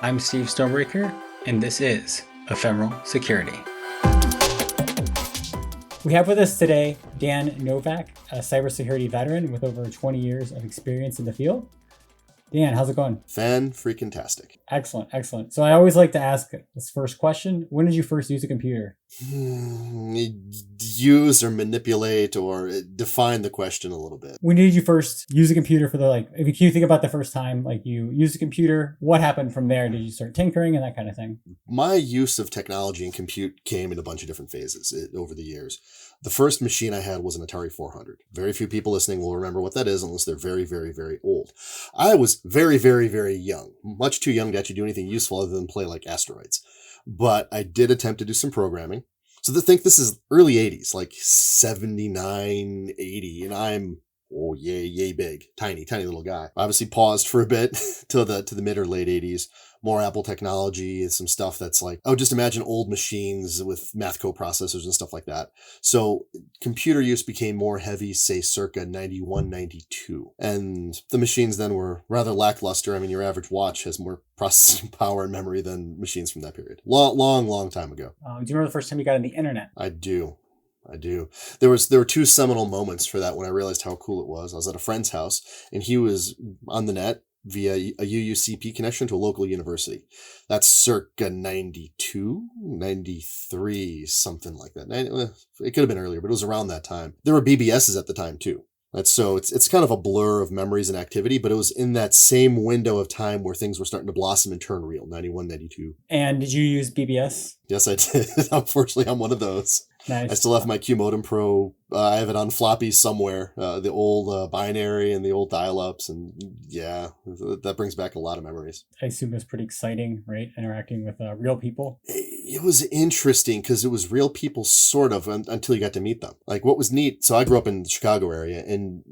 I'm Steve Stonebreaker, and this is Ephemeral Security. We have with us today Dan Nowak, a cybersecurity veteran with over 20 years of experience in the field. Dan, how's it going? Fan-freaking-tastic. Excellent. So I always like to ask this first question. When did you first use a computer? Use or manipulate or define the question a little bit. When did you first use a computer if you think about the first time you used a computer, what happened from there? Did you start tinkering and that kind of thing? My use of technology and compute came in a bunch of different phases over the years. The first machine I had was an Atari 400. Very few people listening will remember what that is unless they're very, very, very old. I was very, very, very young, much too young to actually do anything useful other than play like asteroids. But I did attempt to do some programming. So to think this is early 80s, like 79, 80, and I'm yay big, tiny little guy. Obviously paused for a bit to the mid or late 80s. More Apple technology and some stuff that's like, just imagine old machines with math coprocessors and stuff like that. So computer use became more heavy, say circa 91, 92. And the machines then were rather lackluster. I mean, your average watch has more processing power and memory than machines from that period. Long time ago. Do you remember the first time you got on the internet? I do. There were two seminal moments for that when I realized how cool it was. I was at a friend's house and he was on the net via a UUCP connection to a local university. That's circa 92, 93, something like that. It could have been earlier, but it was around that time. There were BBSs at the time too. It's kind of a blur of memories and activity, but it was in that same window of time where things were starting to blossom and turn real, 91, 92. And did you use BBS? Yes, I did. Unfortunately, I'm one of those. Nice. I still have my Q Modem Pro. I have it on floppy somewhere, the old binary and the old dial-ups. And yeah, that brings back a lot of memories. I assume it's pretty exciting, right? Interacting with real people. It was interesting because it was real people sort of until you got to meet them. Like what was neat. So I grew up in the Chicago area, and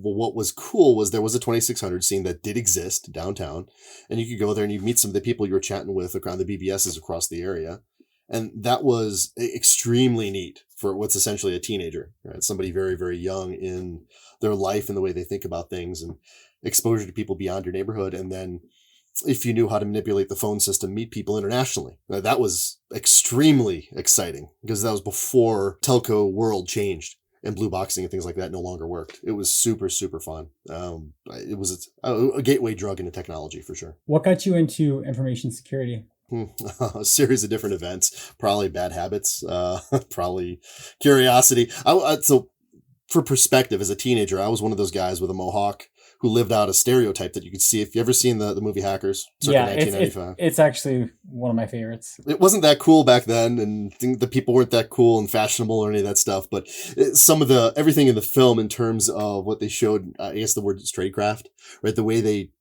what was cool was there was a 2600 scene that did exist downtown, and you could go there and you'd meet some of the people you were chatting with around the BBSs across the area. And that was extremely neat for what's essentially a teenager, right? Somebody very, very young in their life and the way they think about things, and exposure to people beyond your neighborhood. And then if you knew how to manipulate the phone system, meet people internationally. That was extremely exciting because that was before telco world changed and blue boxing and things like that no longer worked. It was super, super fun. It was a gateway drug into technology for sure. What got you into information security? A series of different events, probably bad habits, probably curiosity. So for perspective, as a teenager, I was one of those guys with a mohawk who lived out a stereotype that you could see. If you ever seen the movie Hackers, circa 1995. It's actually one of my favorites. It wasn't that cool back then, and the people weren't that cool and fashionable or any of that stuff, but some of everything in the film in terms of what they showed, I guess the word is tradecraft, right? The way they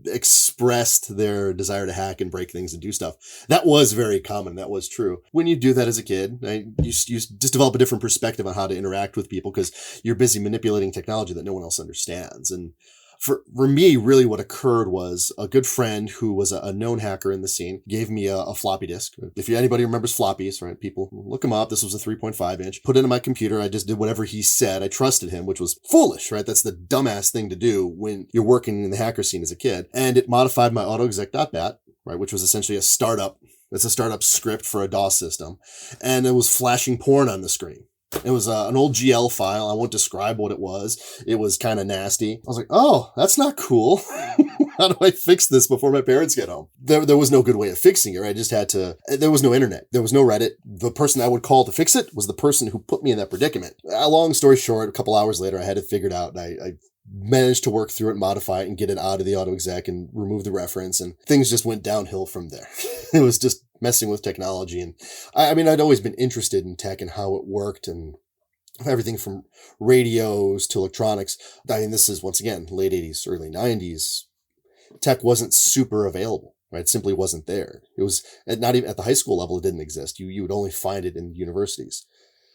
expressed their desire to hack and break things and do stuff. That was very common. That was true. When you do that as a kid, you just develop a different perspective on how to interact with people because you're busy manipulating technology that no one else understands. And for me, really what occurred was a good friend who was a known hacker in the scene gave me a floppy disk. If anybody remembers floppies, right? People look them up. This was a 3.5 inch. Put it in my computer. I just did whatever he said. I trusted him, which was foolish, right? That's the dumbass thing to do when you're working in the hacker scene as a kid. And it modified my autoexec.bat, right? Which was essentially a startup. It's a startup script for a DOS system. And it was flashing porn on the screen. It was an old GL file. I won't describe what it was. It was kind of nasty. I was like, oh, that's not cool. How do I fix this before my parents get home? There was no good way of fixing it. Right? I just had to, there was no internet. There was no Reddit. The person I would call to fix it was the person who put me in that predicament. Long story short, a couple hours later, I had it figured out, and I managed to work through it, modify it, and get it out of the auto exec and remove the reference. And things just went downhill from there. It was just messing with technology. And I mean, I'd always been interested in tech and how it worked and everything from radios to electronics. I mean, this is once again, late 80s, early 90s. Tech wasn't super available, right? It simply wasn't there. It was not even at the high school level. It didn't exist. You would only find it in universities.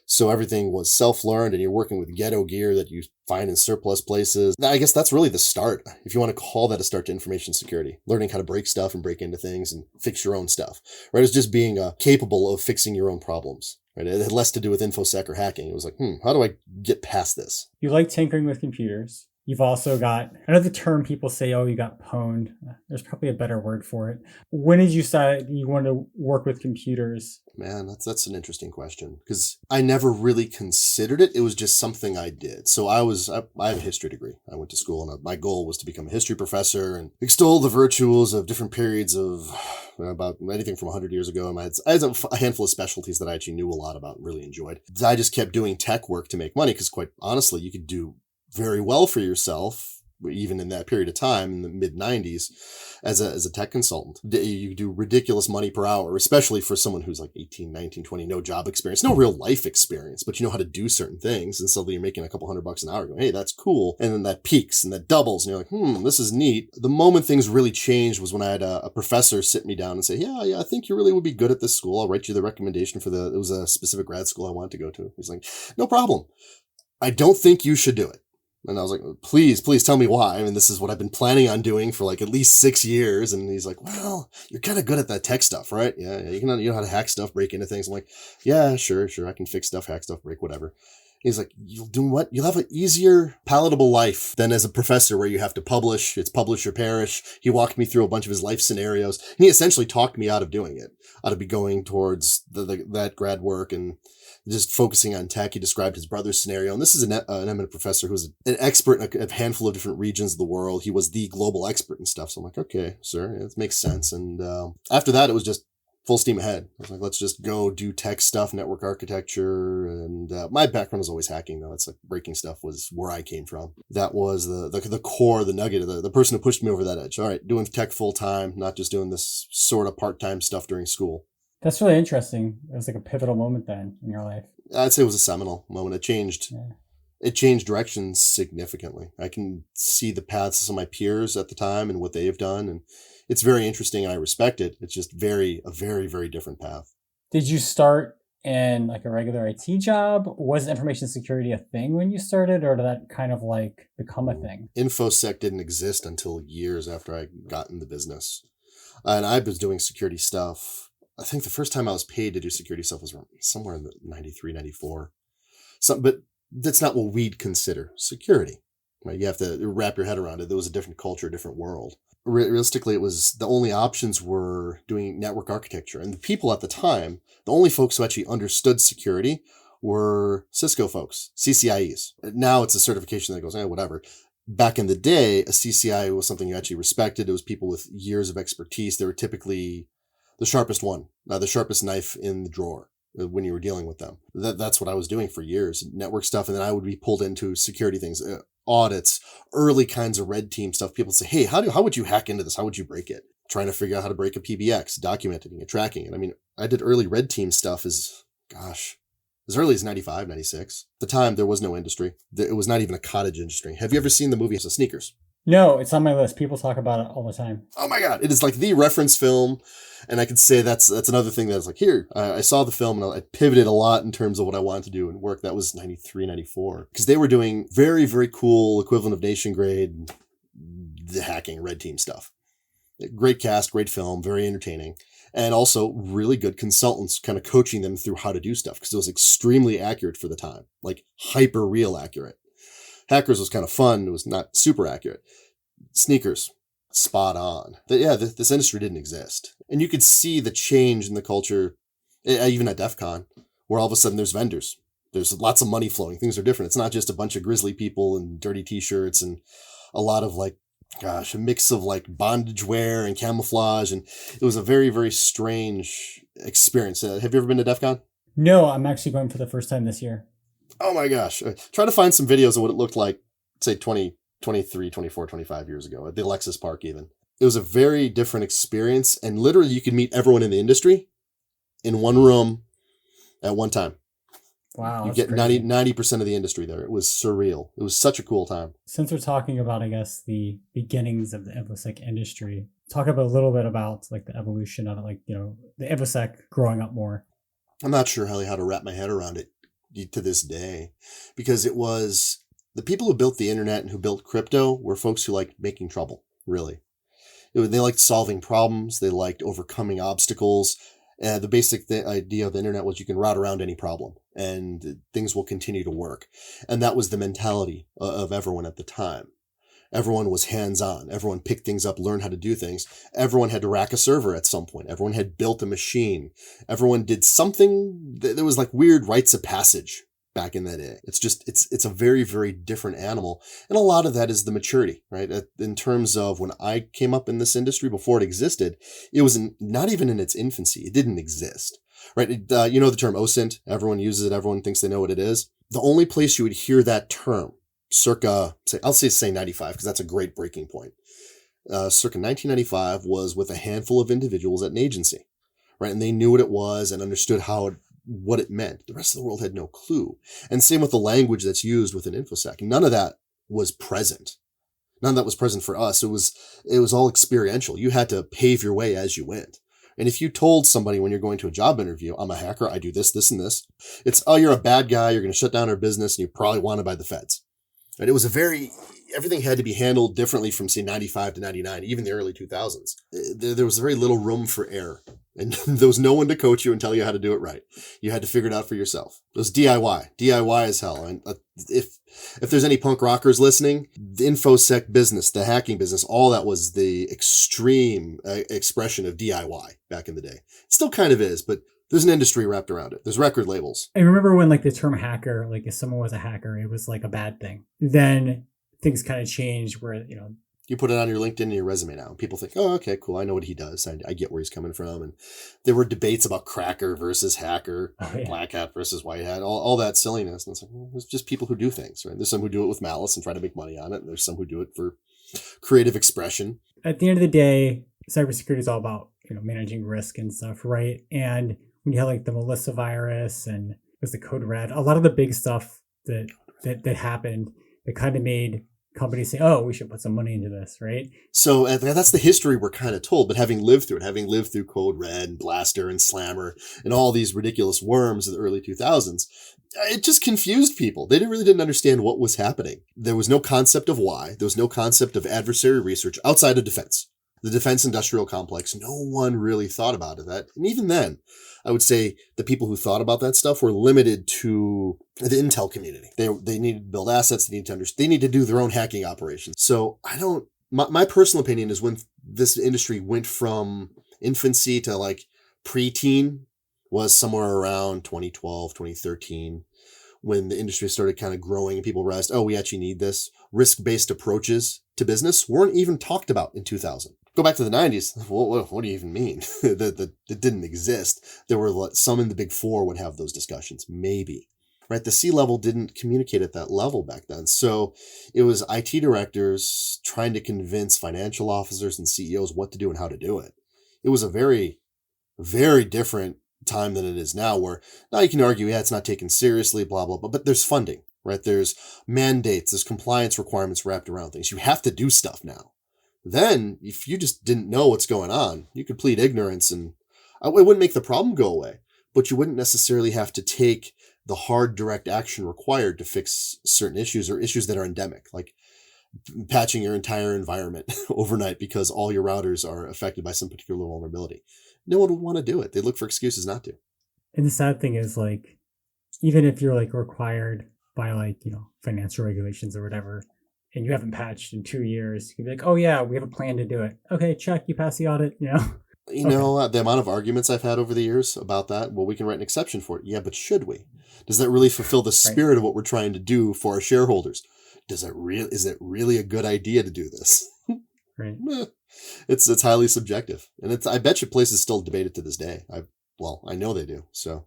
So everything was self-learned and you're working with ghetto gear that you find in surplus places. I guess that's really the start, if you want to call that a start to information security, learning how to break stuff and break into things and fix your own stuff, right? It was just being capable of fixing your own problems, right? It had less to do with InfoSec or hacking. It was like, how do I get past this? You like tinkering with computers. You've also got, I know the term people say, oh, you got pwned. There's probably a better word for it. When did you decide you wanted to work with computers? Man, that's an interesting question because I never really considered it. It was just something I did. So I have a history degree. I went to school and my goal was to become a history professor and extol the virtues of different periods of about anything from 100 years ago. And I had a handful of specialties that I actually knew a lot about and really enjoyed. I just kept doing tech work to make money because quite honestly, you could do very well for yourself even in that period of time in the mid 90s as a tech consultant. You do ridiculous money per hour, especially for someone who's like 18, 19, 20, no job experience, no real life experience, but you know how to do certain things. And suddenly you're making a couple $100 an hour going, hey, that's cool. And then that peaks and that doubles and you're like, this is neat. The moment things really changed was when I had a professor sit me down and say, yeah, I think you really would be good at this school. I'll write you the recommendation it was a specific grad school I wanted to go to. He's like, no problem. I don't think you should do it. And I was like, please tell me why. I mean, this is what I've been planning on doing for like at least 6 years. And he's like, well, you're kind of good at that tech stuff, right? Yeah. You know how to hack stuff, break into things. I'm like, yeah, sure. I can fix stuff, hack stuff, break whatever. He's like, you'll do what? You'll have an easier, palatable life than as a professor where you have to publish. It's publish or perish. He walked me through a bunch of his life scenarios. And he essentially talked me out of doing it, out of be going towards that grad work and just focusing on tech. He described his brother's scenario. And this is an eminent professor who's an expert in a handful of different regions of the world. He was the global expert and stuff. So I'm like, okay, sir, it makes sense. And after that, it was just full steam ahead. I was like, let's just go do tech stuff, network architecture. And my background was always hacking, though. It's like breaking stuff was where I came from. That was the core, the nugget, the person who pushed me over that edge. All right, doing tech full time, not just doing this sort of part-time stuff during school. That's really interesting. It was like a pivotal moment then in your life. I'd say it was a seminal moment. It changed. Yeah. It changed directions significantly. I can see the paths of some of my peers at the time and what they have done. And it's very interesting and I respect it. It's just a very, very different path. Did you start in like a regular IT job? Was information security a thing when you started, or did that kind of like become a thing? InfoSec didn't exist until years after I got in the business. And I was doing security stuff. I think the first time I was paid to do security stuff was somewhere in the 93, 94. But that's not what we'd consider security. Right? You have to wrap your head around it. There was a different culture, a different world. Realistically, it was the only options were doing network architecture. And the people at the time, the only folks who actually understood security were Cisco folks, CCIEs. Now it's a certification that goes, whatever. Back in the day, a CCIE was something you actually respected. It was people with years of expertise. They were typically the sharpest one, the sharpest knife in the drawer when you were dealing with them. That's what I was doing for years, network stuff. And then I would be pulled into security things, audits, early kinds of red team stuff. People say, hey, how would you hack into this? How would you break it? Trying to figure out how to break a PBX, documenting it, tracking it. I mean, I did early red team stuff as early as 95, 96. At the time, there was no industry. It was not even a cottage industry. Have you ever seen the movie Sneakers? No, it's on my list. People talk about it all the time. Oh my God. It is like the reference film. And I could say that's another thing that's like, here, I saw the film and I pivoted a lot in terms of what I wanted to do and work. That was 93, 94. Because they were doing very, very cool equivalent of nation grade, the hacking, red team stuff. Great cast, great film, very entertaining. And also really good consultants kind of coaching them through how to do stuff because it was extremely accurate for the time, like hyper real accurate. Hackers was kind of fun. It was not super accurate. Sneakers, spot on. This industry didn't exist. And you could see the change in the culture, even at Defcon, where all of a sudden there's vendors. There's lots of money flowing. Things are different. It's not just a bunch of grizzly people in dirty t-shirts and a lot of a mix of bondage wear and camouflage. And it was a very, very strange experience. Have you ever been to Defcon? No, I'm actually going for the first time this year. Oh my gosh. Try to find some videos of what it looked like, say 20, 23, 24, 25 years ago at the Alexis Park even. It was a very different experience. And literally you could meet everyone in the industry in one room at one time. Wow. You get 90% of the industry there. It was surreal. It was such a cool time. Since we're talking about, I guess, the beginnings of the InfoSec industry, talk a little bit about the evolution of it, the InfoSec growing up more. I'm not sure how to wrap my head around it to this day, because it was the people who built the internet and who built crypto were folks who liked making trouble, really. They liked solving problems. They liked overcoming obstacles. The basic idea of the internet was you can route around any problem and things will continue to work. And that was the mentality of everyone at the time. Everyone was hands-on. Everyone picked things up, learned how to do things. Everyone had to rack a server at some point. Everyone had built a machine. Everyone did something. There was like weird rites of passage back in that day. It's a very, very different animal. And a lot of that is the maturity, right? In terms of when I came up in this industry, before it existed, it was not even in its infancy. It didn't exist, right? You know the term OSINT. Everyone uses it. Everyone thinks they know what it is. The only place you would hear that term circa, I'll say 95, because that's a great breaking point. Circa 1995 was with a handful of individuals at an agency, right? And they knew what it was and understood what it meant. The rest of the world had no clue. And same with the language that's used within InfoSec. None of that was present. None of that was present for us. It was all experiential. You had to pave your way as you went. And if you told somebody when you're going to a job interview, I'm a hacker, I do this, this, and this, it's, oh, you're a bad guy, you're going to shut down our business, and you're probably wanted by the feds. And it was everything had to be handled differently from, say, 95 to 99, even the early 2000s. There was very little room for error. And there was no one to coach you and tell you how to do it right. You had to figure it out for yourself. It was DIY as hell. And if there's any punk rockers listening, the InfoSec business, the hacking business, all that was the extreme expression of DIY back in the day. It still kind of is, but there's an industry wrapped around it. There's record labels. I remember when like the term hacker, like if someone was a hacker, it was like a bad thing. Then things kind of changed where, you put it on your LinkedIn and your resume now. People think, oh, okay, cool. I know what he does. I get where he's coming from. And there were debates about cracker versus hacker, black hat versus white hat, all that silliness. And it's like, well, there's just people who do things, right? There's some who do it with malice and try to make money on it. And there's some who do it for creative expression. At the end of the day, cybersecurity is all about, managing risk and stuff, right? And when you have like the Melissa virus and there's the Code Red, a lot of the big stuff that happened that kind of made companies say, oh, we should put some money into this, right? So that's the history we're kind of told, but having lived through Code Red and Blaster and Slammer and all these ridiculous worms of the early 2000s, it just confused people. They really didn't understand what was happening. There was no concept of why. There was no concept of adversary research outside of defense. The defense industrial complex, no one really thought about it. And even then, I would say the people who thought about that stuff were limited to the intel community. They needed to build assets. They need to do their own hacking operations. So my personal opinion is when this industry went from infancy to like preteen was somewhere around 2012, 2013, when the industry started kind of growing and people realized, oh, we actually need this. Risk-based approaches to business weren't even talked about in 2000. Go back to the 90s. What do you even mean? that didn't exist. There were some in the big four would have those discussions, maybe. Right? The C-level didn't communicate at that level back then. So it was IT directors trying to convince financial officers and CEOs what to do and how to do it. It was a very, very different time than it is now, where now you can argue, yeah, it's not taken seriously, blah, blah, blah, but there's funding, right? There's mandates, there's compliance requirements wrapped around things. You have to do stuff now. Then, if you just didn't know what's going on, you could plead ignorance and it wouldn't make the problem go away, but you wouldn't necessarily have to take the hard direct action required to fix certain issues or issues that are endemic, like patching your entire environment overnight because all your routers are affected by some particular vulnerability. No one would want to do it. They look for excuses not to. And the sad thing is, like, even if you're like required by like, financial regulations or whatever, and you haven't patched in 2 years, you'd be like, oh yeah, we have a plan to do it. Okay, check, you pass the audit, The amount of arguments I've had over the years about that, well, we can write an exception for it. Yeah, but should we? Does that really fulfill the spirit of what we're trying to do for our shareholders? Is it really a good idea to do this? Right. It's highly subjective. And I bet you places still debate it to this day. I know they do. So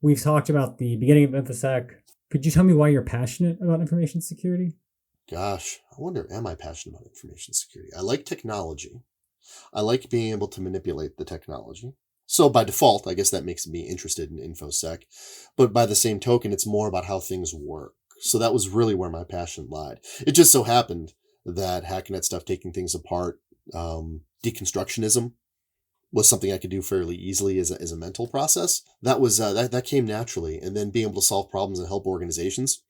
we've talked about the beginning of InfoSec. Could you tell me why you're passionate about information security? Gosh, I wonder, am I passionate about information security? I like technology. I like being able to manipulate the technology. So by default, I guess that makes me interested in InfoSec. But by the same token, it's more about how things work. So that was really where my passion lied. It just so happened that hacking at stuff, taking things apart, deconstructionism was something I could do fairly easily as a mental process. That was that came naturally. And then being able to solve problems and help organizations,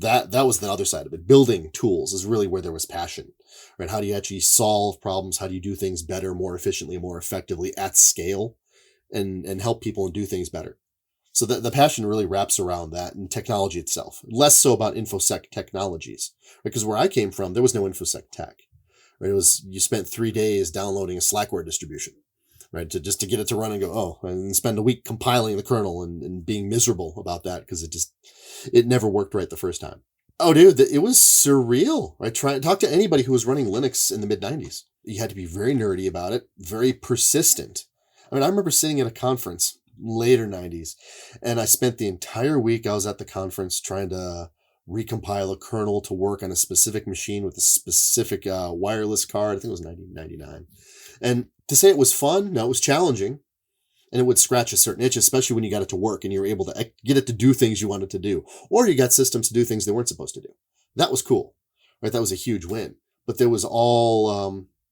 that was the other side of it. Building tools is really where there was passion, right? How do you actually solve problems? How do you do things better, more efficiently, more effectively at scale and help people and do things better? So the passion really wraps around that and technology itself, less so about InfoSec technologies, because where I came from, there was no InfoSec tech. Right? It was, you spent 3 days downloading a Slackware distribution, right? To get it to run and go, and spend a week compiling the kernel and being miserable about that because it never worked right the first time. Oh, dude, it was surreal. Right? Talk to anybody who was running Linux in the mid-90s. You had to be very nerdy about it, very persistent. I mean, I remember sitting at a conference, later 90s, and I spent the entire week I was at the conference trying to recompile a kernel to work on a specific machine with a specific wireless card. I think it was 1999. And to say it was fun, no, it was challenging. And it would scratch a certain itch, especially when you got it to work and you were able to get it to do things you wanted to do. Or you got systems to do things they weren't supposed to do. That was cool, right? That was a huge win. But there was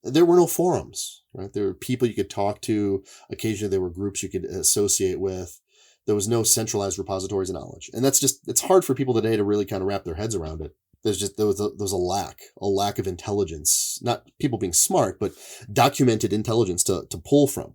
there were no forums, right? There were people you could talk to. Occasionally there were groups you could associate with. There was no centralized repositories of knowledge. And it's hard for people today to really kind of wrap their heads around it. There was a lack of intelligence, not people being smart, but documented intelligence to pull from.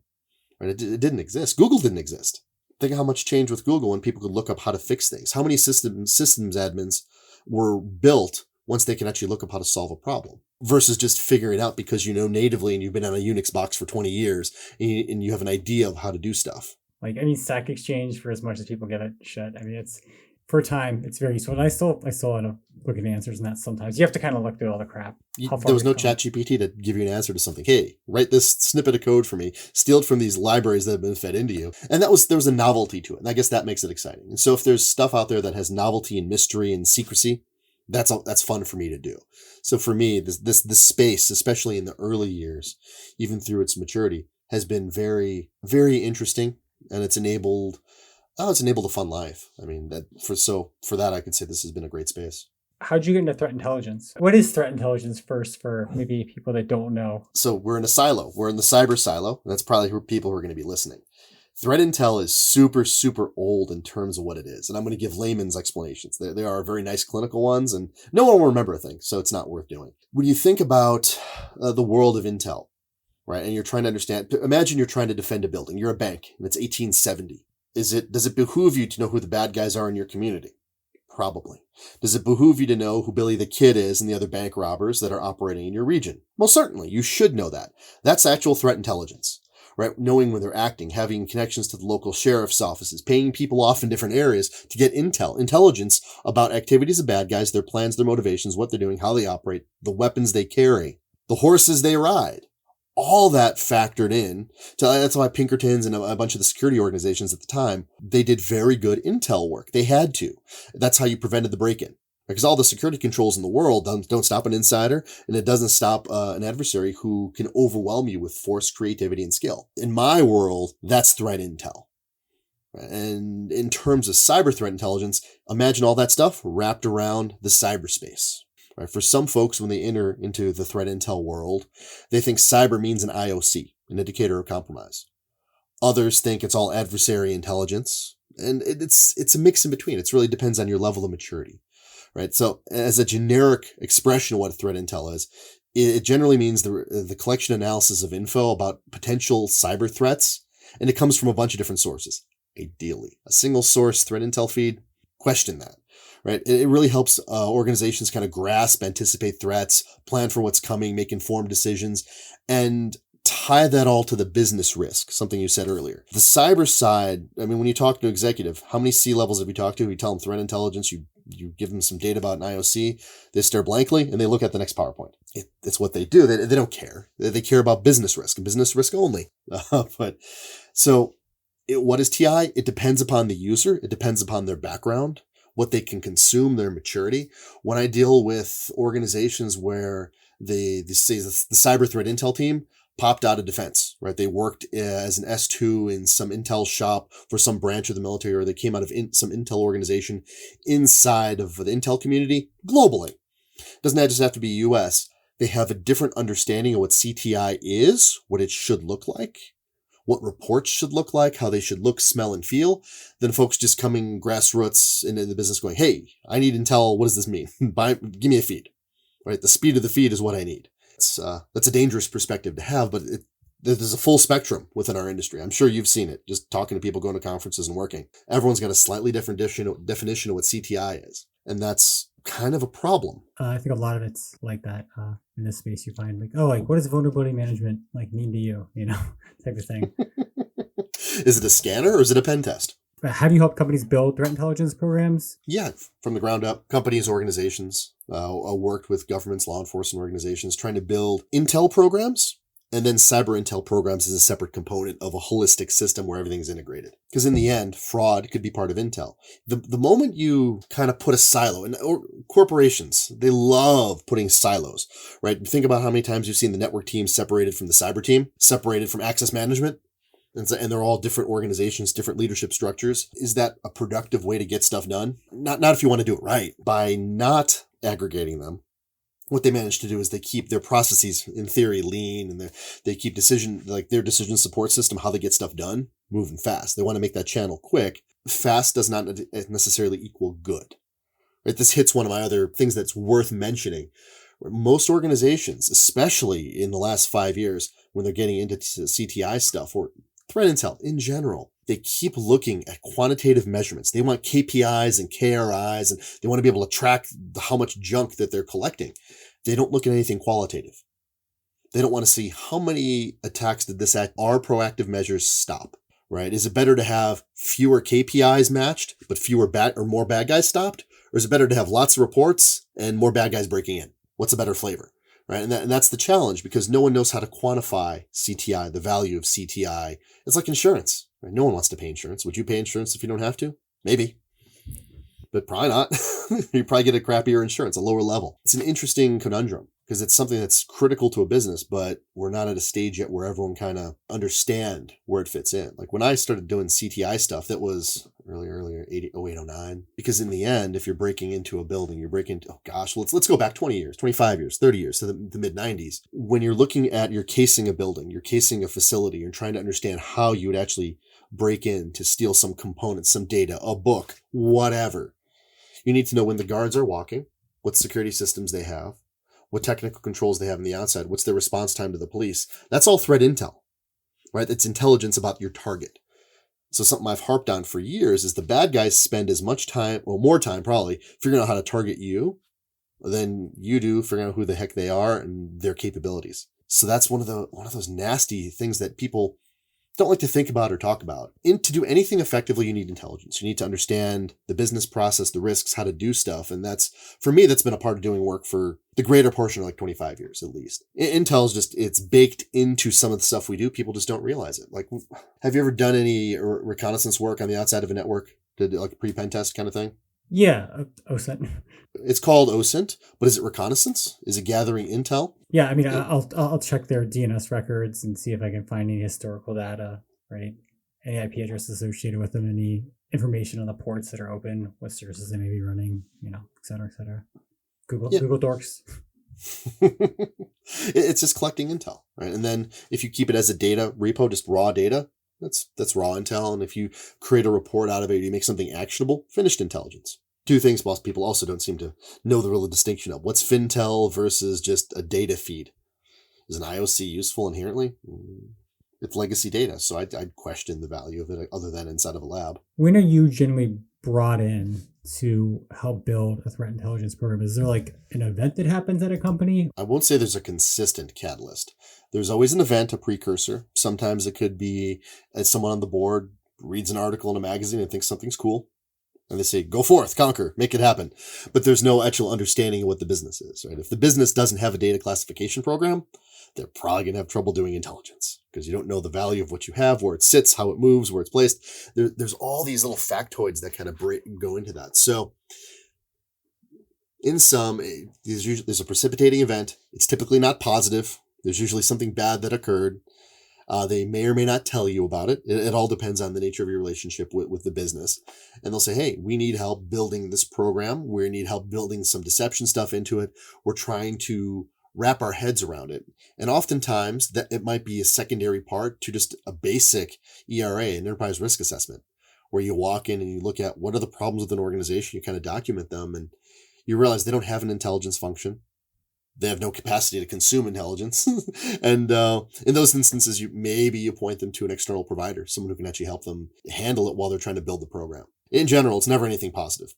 Right? It didn't exist. Google didn't exist. Think of how much changed with Google when people could look up how to fix things. How many systems admins were built once they can actually look up how to solve a problem versus just figuring it out because you know natively and you've been on a Unix box for 20 years and you have an idea of how to do stuff. Like, I mean, Stack Exchange, for as much as people get it shut, I mean, it's, for a time, it's very useful. And I still end up looking at answers in that sometimes. You have to kind of look through all the crap. There was no ChatGPT to give you an answer to something. Hey, write this snippet of code for me, steal it from these libraries that have been fed into you. And there was a novelty to it. And I guess that makes it exciting. And so if there's stuff out there that has novelty and mystery and secrecy, that's fun for me to do. So for me, this space, especially in the early years, even through its maturity, has been very, very interesting. And it's enabled a fun life. I mean, for that, I could say this has been a great space. How'd you get into threat intelligence? What is threat intelligence first for maybe people that don't know? So we're in a silo. We're in the cyber silo. And that's probably who people who are going to be listening. Threat intel is super, super old in terms of what it is. And I'm going to give layman's explanations. There are very nice clinical ones, and no one will remember a thing, so it's not worth doing. When you think about the world of intel, right, and you're trying to understand, imagine you're trying to defend a building. You're a bank, and it's 1870. Does it behoove you to know who the bad guys are in your community? Probably. Does it behoove you to know who Billy the Kid is and the other bank robbers that are operating in your region? Most certainly. You should know that. That's actual threat intelligence, right? Knowing when they're acting, having connections to the local sheriff's offices, paying people off in different areas to get intelligence about activities of bad guys, their plans, their motivations, what they're doing, how they operate, the weapons they carry, the horses they ride. All that factored in. That's why Pinkertons and a bunch of the security organizations at the time, they did very good intel work. They had to. That's how you prevented the break-in. Because all the security controls in the world don't stop an insider, and it doesn't stop an adversary who can overwhelm you with force, creativity, and skill. In my world, that's threat intel. And in terms of cyber threat intelligence, imagine all that stuff wrapped around the cyberspace. Right? For some folks, when they enter into the threat intel world, they think cyber means an IOC, an indicator of compromise. Others think it's all adversary intelligence, and it's a mix in between. It really depends on your level of maturity. Right. So as a generic expression of what a threat intel is, it generally means the collection analysis of info about potential cyber threats. And it comes from a bunch of different sources. Ideally, a single source threat intel feed, question that. Right. It really helps organizations kind of grasp, anticipate threats, plan for what's coming, make informed decisions, and tie that all to the business risk, something you said earlier. The cyber side, I mean, when you talk to an executive, how many C-levels have you talked to? You tell them threat intelligence, you give them some data about an IOC, they stare blankly, and they look at the next PowerPoint. It's what they do. They don't care. They care about business risk, and business risk only. What is TI? It depends upon the user. It depends upon their background, what they can consume, their maturity. When I deal with organizations where the cyber threat intel team popped out of defense, right? They worked as an S2 in some intel shop for some branch of the military, or they came out of some intel organization inside of the intel community globally. Doesn't that just have to be US? They have a different understanding of what CTI is, what it should look like, what reports should look like, how they should look, smell, and feel, than folks just coming grassroots into the business going, hey, I need intel. What does this mean? Give me a feed, right? The speed of the feed is what I need. That's a dangerous perspective to have, but there's a full spectrum within our industry. I'm sure you've seen it, just talking to people, going to conferences and working. Everyone's got a slightly different definition of what CTI is. And that's kind of a problem. I think a lot of it's like that in this space. You find like, oh, like what does vulnerability management like mean to you? You know, type of thing. Is it a scanner or is it a pen test? Have you helped companies build threat intelligence programs? Yeah, from the ground up. Companies, organizations, worked with governments, law enforcement organizations, trying to build intel programs. And then cyber intel programs is a separate component of a holistic system where everything's integrated. Because in the end, fraud could be part of intel. The moment you kind of put a silo, or corporations, they love putting silos, right? Think about how many times you've seen the network team separated from the cyber team, separated from access management. And they're all different organizations, different leadership structures. Is that a productive way to get stuff done? Not if you want to do it right. By not aggregating them, what they manage to do is they keep their processes, in theory, lean, and they keep their decision support system, how they get stuff done, moving fast. They want to make that channel quick. Fast does not necessarily equal good. Right? This hits one of my other things that's worth mentioning. Most organizations, especially in the last 5 years, when they're getting into CTI stuff or threat intel in general, they keep looking at quantitative measurements. They want KPIs and KRIs, and they want to be able to track how much junk that they're collecting. They don't look at anything qualitative. They don't want to see how many attacks did this act. Are proactive measures stop, right? Is it better to have fewer KPIs matched, but more bad guys stopped? Or is it better to have lots of reports and more bad guys breaking in? What's a better flavor, right? And that's the challenge, because no one knows how to quantify CTI, the value of CTI. It's like insurance, right? No one wants to pay insurance. Would you pay insurance if you don't have to? Maybe, but probably not. You probably get a crappier insurance, a lower level. It's an interesting conundrum, because it's something that's critical to a business, but we're not at a stage yet where everyone kind of understand where it fits in. Like when I started doing CTI stuff, that was earlier, 08, 09. Because in the end, if you're breaking into a building, let's go back 20 years, 25 years, 30 years to the mid 90s. When you're looking at, you're casing a building, you're casing a facility, you're trying to understand how you would actually break in to steal some components, some data, a book, whatever. You need to know when the guards are walking, what security systems they have, what technical controls they have on the outside, what's their response time to the police. That's all threat intel, right? It's intelligence about your target. So something I've harped on for years is the bad guys spend as much time, or more time probably, figuring out how to target you than you do figuring out who the heck they are and their capabilities. So that's one of those nasty things that people don't like to think about or talk about. And to do anything effectively, you need intelligence. You need to understand the business process, the risks, how to do stuff. And for me, that's been a part of doing work for the greater portion of like 25 years, at least. Intel is it's baked into some of the stuff we do. People just don't realize it. Like, have you ever done any reconnaissance work on the outside of a network? Did like a pre-pen test kind of thing? Yeah, OSINT. It's called OSINT, but is it reconnaissance? Is it gathering intel? Yeah, I mean, I'll check their DNS records and see if I can find any historical data, right? Any IP addresses associated with them, any information on the ports that are open, what services they may be running, et cetera, et cetera. Google Dorks. It's just collecting intel, right? And then if you keep it as a data repo, just raw data, that's raw intel. And if you create a report out of it, you make something actionable, finished intelligence. Two things most people also don't seem to know the real distinction of. What's FinTel versus just a data feed? Is an IOC useful inherently? It's legacy data, so I'd question the value of it other than inside of a lab. When are you generally brought in to help build a threat intelligence program? Is there like an event that happens at a company? I won't say there's a consistent catalyst. There's always an event, a precursor. Sometimes it could be someone on the board reads an article in a magazine and thinks something's cool. And they say, go forth, conquer, make it happen. But there's no actual understanding of what the business is, right? If the business doesn't have a data classification program, they're probably going to have trouble doing intelligence because you don't know the value of what you have, where it sits, how it moves, where it's placed. There's all these little factoids that kind of go into that. So in sum, there's a precipitating event. It's typically not positive. There's usually something bad that occurred. They may or may not tell you about it. It all depends on the nature of your relationship with the business. And they'll say, hey, we need help building this program. We need help building some deception stuff into it. We're trying to wrap our heads around it. And oftentimes that it might be a secondary part to just a basic ERA, an enterprise risk assessment, where you walk in and you look at what are the problems with an organization, you kind of document them, and you realize they don't have an intelligence function. They have no capacity to consume intelligence. And in those instances, you point them to an external provider, someone who can actually help them handle it while they're trying to build the program. In general, it's never anything positive.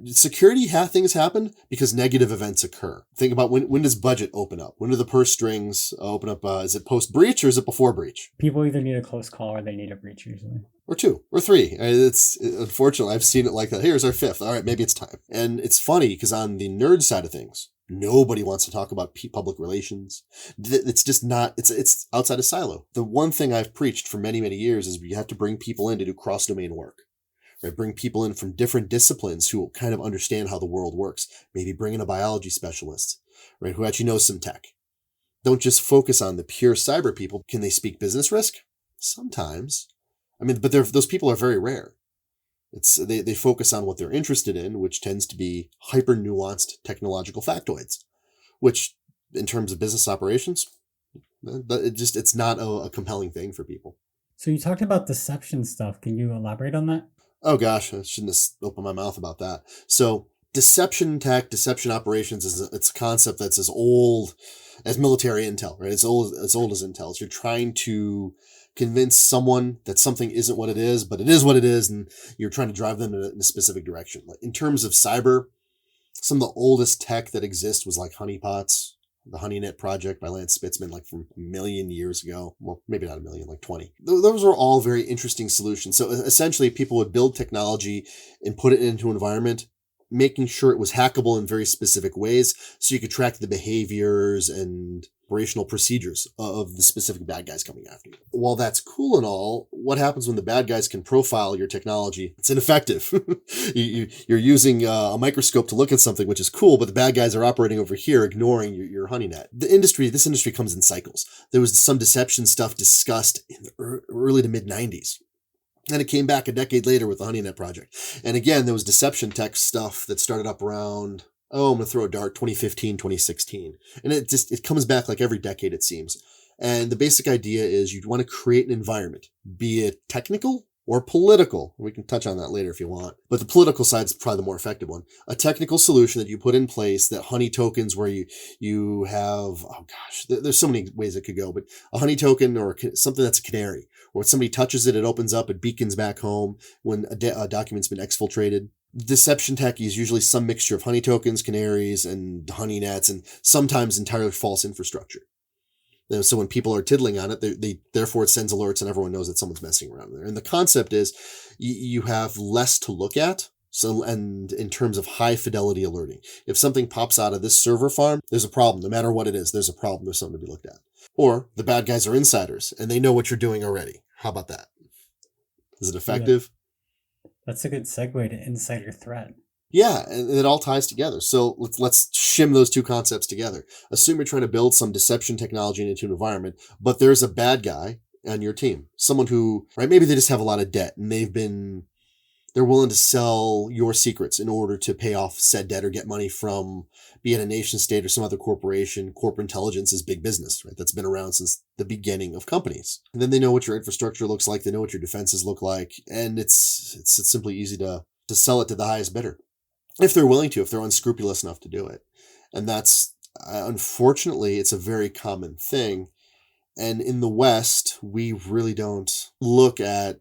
Security things happen because negative events occur. Think about when does budget open up? When do the purse strings open up? Is it post-breach or is it before breach? People either need a close call or they need a breach usually. Or 2 or 3. It's unfortunately, I've seen it like that. Here's our 5th. All right, maybe it's time. And it's funny because on the nerd side of things, nobody wants to talk about public relations. It's just not, it's outside of silo. The one thing I've preached for many, many years is we have to bring people in to do cross-domain work. Right? Bring people in from different disciplines who kind of understand how the world works. Maybe bring in a biology specialist, right, who actually knows some tech. Don't just focus on the pure cyber people. Can they speak business risk? Sometimes. I mean, but those people are very rare. They focus on what they're interested in, which tends to be hyper nuanced technological factoids, which in terms of business operations, it's not a compelling thing for people. So you talked about deception stuff. Can you elaborate on that? Oh gosh, I shouldn't have opened my mouth about that. So deception tech, deception operations it's a concept that's as old as military intel, right? It's old as intel. You're trying to convince someone that something isn't what it is, but it is what it is, and you're trying to drive them in a specific direction. Like in terms of cyber, some of the oldest tech that exists was like honeypots, the HoneyNet project by Lance Spitzman, like from 1 million years ago. Well, maybe not 1 million, like 20. Those are all very interesting solutions. So essentially, people would build technology and put it into an environment, making sure it was hackable in very specific ways so you could track the behaviors and operational procedures of the specific bad guys coming after you. While that's cool and all, what happens when the bad guys can profile your technology? It's ineffective. You're using a microscope to look at something, which is cool, but the bad guys are operating over here, ignoring your HoneyNet. This industry comes in cycles. There was some deception stuff discussed in the early to mid 90s. And it came back a decade later with the HoneyNet project. And again, there was deception tech stuff that started up around, I'm going to throw a dart, 2015, 2016. And it comes back like every decade, it seems. And the basic idea is you'd want to create an environment, be it technical or political. We can touch on that later if you want. But the political side is probably the more effective one. A technical solution that you put in place, that honey tokens where you have, there's so many ways it could go, but a honey token or something that's a canary, or when somebody touches it, it opens up, it beacons back home when a document's been exfiltrated. Deception tech is usually some mixture of honey tokens, canaries, and honey nets, and sometimes entirely false infrastructure. So when people are tiddling on it, therefore it sends alerts and everyone knows that someone's messing around there. And the concept is you have less to look at. So, and in terms of high fidelity alerting, if something pops out of this server farm, there's a problem. No matter what it is, there's a problem. There's something to be looked at. Or the bad guys are insiders and they know what you're doing already. How about that? Is it effective? Yeah. That's a good segue to insider threat. Yeah, and it all ties together. So let's shim those two concepts together. Assume you're trying to build some deception technology into an environment, but there's a bad guy on your team. Someone who, right, maybe they just have a lot of debt and they're willing to sell your secrets in order to pay off said debt or get money from, be it a nation state or some other corporation. Corporate intelligence is big business, right? That's been around since the beginning of companies. And then they know what your infrastructure looks like. They know what your defenses look like. And it's simply easy to sell it to the highest bidder. If they're willing to, if they're unscrupulous enough to do it. And that's, unfortunately, it's a very common thing. And in the West, we really don't look at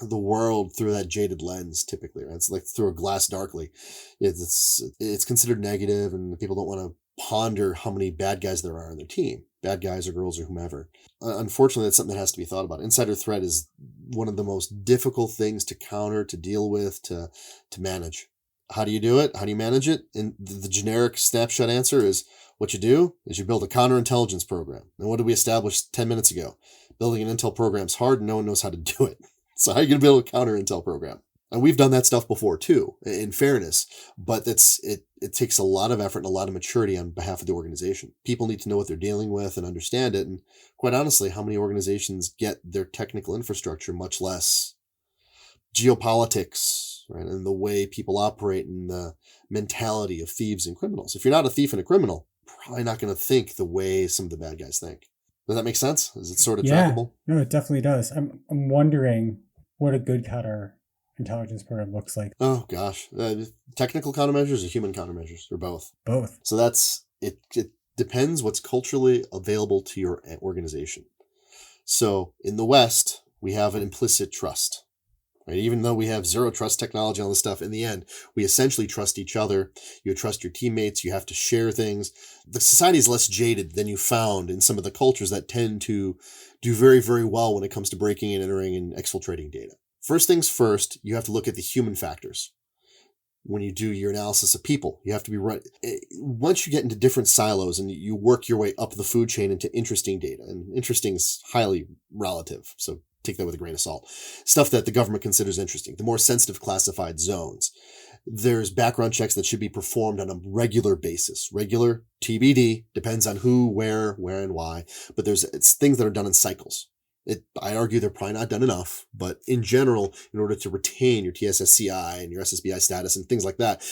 the world through that jaded lens typically, right? It's like through a glass darkly. It's considered negative and people don't want to ponder how many bad guys there are on their team, bad guys or girls or whomever. Unfortunately, that's something that has to be thought about. Insider threat is one of the most difficult things to counter, to deal with, to manage. How do you do it? How do you manage it? And the generic snapshot answer is what you do is you build a counterintelligence program. And what did we establish 10 minutes ago? Building an intel program is hard and no one knows how to do it. So how are you going to build a counter intel program? And we've done that stuff before too, in fairness, but it takes a lot of effort and a lot of maturity on behalf of the organization. People need to know what they're dealing with and understand it. And quite honestly, how many organizations get their technical infrastructure, much less geopolitics, right? And the way people operate and the mentality of thieves and criminals. If you're not a thief and a criminal, probably not going to think the way some of the bad guys think. Does that make sense? Is it sort of trackable? No, it definitely does. I'm wondering what a good counterintelligence program looks like. Oh gosh, technical countermeasures or human countermeasures or both? Both. So that's it. depends what's culturally available to your organization. So in the West, we have an implicit trust. Right? Even though we have zero trust technology and all this stuff, in the end, we essentially trust each other. You trust your teammates. You have to share things. The society is less jaded than you found in some of the cultures that tend to do very, very well when it comes to breaking and entering and exfiltrating data. First things first, you have to look at the human factors. When you do your analysis of people, you have to be right. Once you get into different silos and you work your way up the food chain into interesting data, and interesting is highly relative, so take that with a grain of salt. Stuff that the government considers interesting, the more sensitive classified zones. There's background checks that should be performed on a regular basis. Regular, TBD, depends on who, where, and why. But it's things that are done in cycles. I argue they're probably not done enough, but in general, in order to retain your TSSCI and your SSBI status and things like that,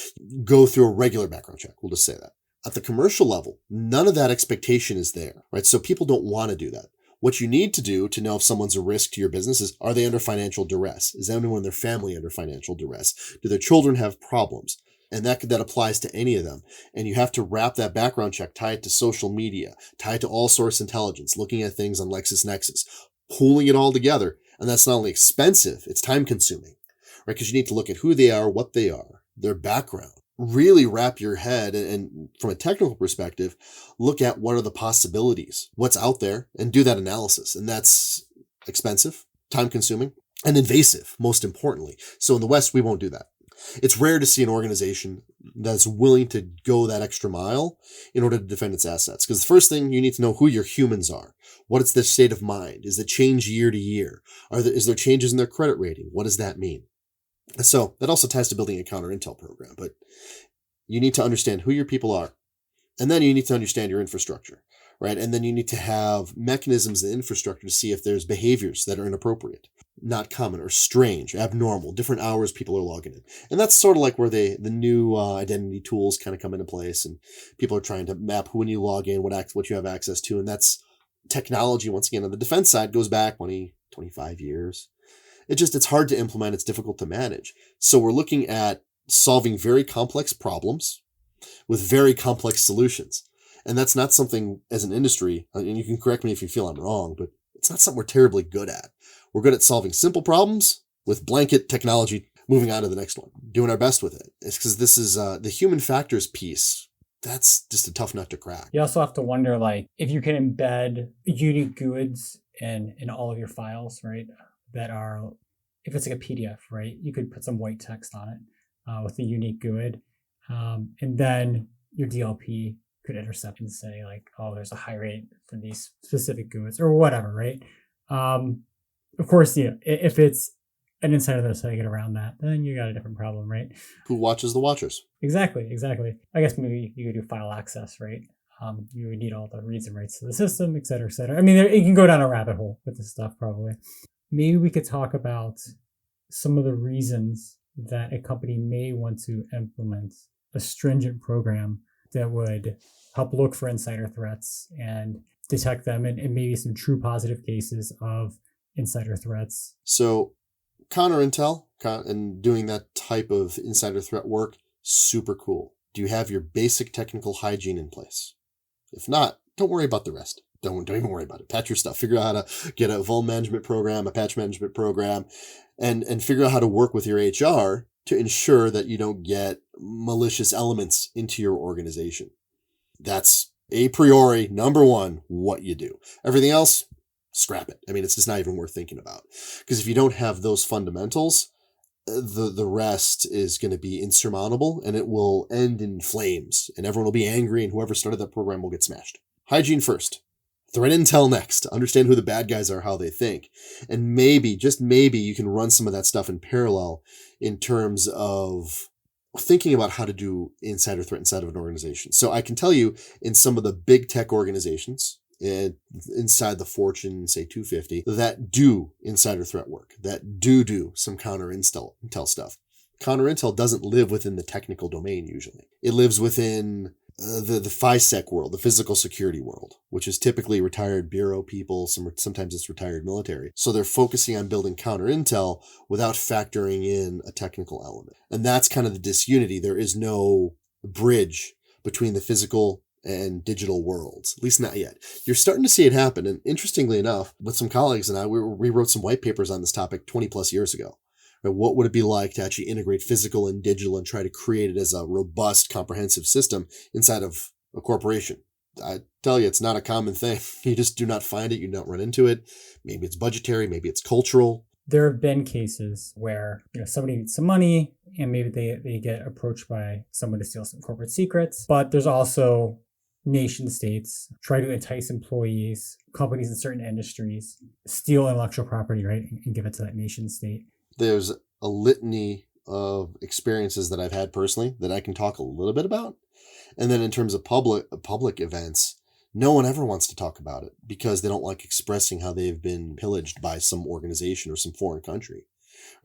go through a regular background check. We'll just say that. At the commercial level, none of that expectation is there, right? So people don't want to do that. What you need to do to know if someone's a risk to your business is, are they under financial duress? Is anyone in their family under financial duress? Do their children have problems? And that applies to any of them. And you have to wrap that background check, tie it to social media, tie it to all source intelligence, looking at things on LexisNexis, pulling it all together. And that's not only expensive, it's time consuming, right? Because you need to look at who they are, what they are, their background. Really wrap your head and from a technical perspective, look at what are the possibilities, what's out there, and do that analysis. And that's expensive, time consuming, and invasive, most importantly. So in the West, we won't do that. It's rare to see an organization that's willing to go that extra mile in order to defend its assets. Because the first thing, you need to know who your humans are. What is their state of mind? Is it change year to year? Is there changes in their credit rating? What does that mean? So that also ties to building a counter intel program, but you need to understand who your people are. And then you need to understand your infrastructure, right? And then you need to have mechanisms and infrastructure to see if there's behaviors that are inappropriate, not common or strange, abnormal, different hours people are logging in. And that's sort of like where the new identity tools kind of come into place, and people are trying to map who when you log in, what you have access to. And that's technology, once again, on the defense side goes back 20, 25 years. It's hard to implement. It's difficult to manage. So we're looking at solving very complex problems with very complex solutions. And that's not something as an industry, and you can correct me if you feel I'm wrong, but it's not something we're terribly good at. We're good at solving simple problems with blanket technology, moving on to the next one, doing our best with it. It's because this is the human factors piece. That's just a tough nut to crack. You also have to wonder, like, if you can embed unique GUIDs in all of your files, right? That are, if it's like a PDF, right? You could put some white text on it with a unique GUID. And then your DLP could intercept and say, like, oh, there's a high rate for these specific GUIDs or whatever, right? Of course, if it's an insider that's how you get around that, then you got a different problem, right? Who watches the watchers? Exactly. I guess maybe you could do file access, right? You would need all the reads and writes to the system, et cetera, et cetera. I mean, you can go down a rabbit hole with this stuff, probably. Maybe we could talk about some of the reasons that a company may want to implement a stringent program that would help look for insider threats and detect them, and maybe some true positive cases of insider threats. So counter intel and doing that type of insider threat work, super cool. Do you have your basic technical hygiene in place? If not, don't worry about the rest. Don't even worry about it. Patch your stuff. Figure out how to get a vuln management program, a patch management program, and figure out how to work with your HR to ensure that you don't get malicious elements into your organization. That's a priori, number one, what you do. Everything else, scrap it. I mean, it's just not even worth thinking about. Because if you don't have those fundamentals, the rest is going to be insurmountable, and it will end in flames, and everyone will be angry, and whoever started that program will get smashed. Hygiene first. Threat intel next. Understand who the bad guys are, how they think. And maybe, just maybe, you can run some of that stuff in parallel in terms of thinking about how to do insider threat inside of an organization. So I can tell you, in some of the big tech organizations, inside the Fortune, say 250, that do insider threat work, that do some counter intel stuff. Counter intel doesn't live within the technical domain usually. It lives within the FISEC world, the physical security world, which is typically retired bureau people. Sometimes it's retired military. So they're focusing on building counter intel without factoring in a technical element. And that's kind of the disunity. There is no bridge between the physical and digital worlds, at least not yet. You're starting to see it happen. And interestingly enough, with some colleagues and I, we wrote some white papers on this topic 20 plus years ago. Right? What would it be like to actually integrate physical and digital and try to create it as a robust, comprehensive system inside of a corporation? I tell you, it's not a common thing. You just do not find it. You don't run into it. Maybe it's budgetary. Maybe it's cultural. There have been cases where somebody needs some money and maybe they get approached by someone to steal some corporate secrets. But there's also nation states try to entice employees, companies in certain industries, steal intellectual property, right, and give it to that nation state. There's a litany of experiences that I've had personally that I can talk a little bit about. And then in terms of public events, no one ever wants to talk about it because they don't like expressing how they've been pillaged by some organization or some foreign country.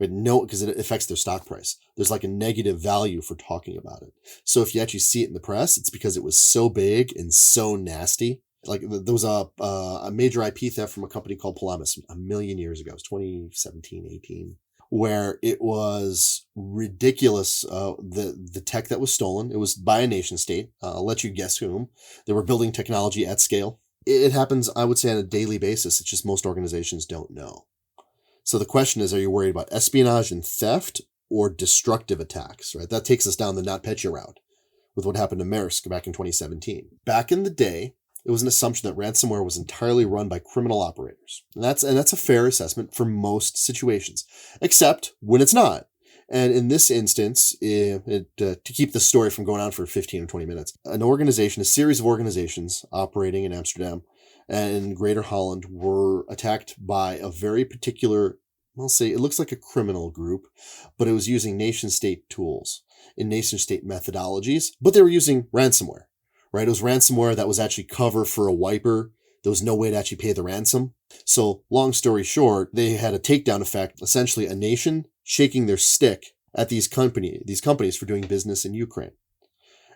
Right? No, because it affects their stock price. There's like a negative value for talking about it. So if you actually see it in the press, it's because it was so big and so nasty. Like there was a major IP theft from a company called Polamis a million years ago. It was 2017, 18. Where it was ridiculous, the tech that was stolen. It was by a nation state. I'll let you guess whom. They were building technology at scale. It happens, I would say, on a daily basis. It's just most organizations don't know. So the question is, are you worried about espionage and theft or destructive attacks? Right? That takes us down the NotPetya route with what happened to Maersk back in 2017. Back in the day, it was an assumption that ransomware was entirely run by criminal operators. And that's a fair assessment for most situations, except when it's not. And in this instance, to keep the story from going on for 15 or 20 minutes, a series of organizations operating in Amsterdam and Greater Holland were attacked by a very particular, I'll say it looks like a criminal group, but it was using nation state tools and nation state methodologies, but they were using ransomware. Right? It was ransomware that was actually cover for a wiper. There was no way to actually pay the ransom. So long story short, they had a takedown effect, essentially a nation shaking their stick at these companies for doing business in Ukraine.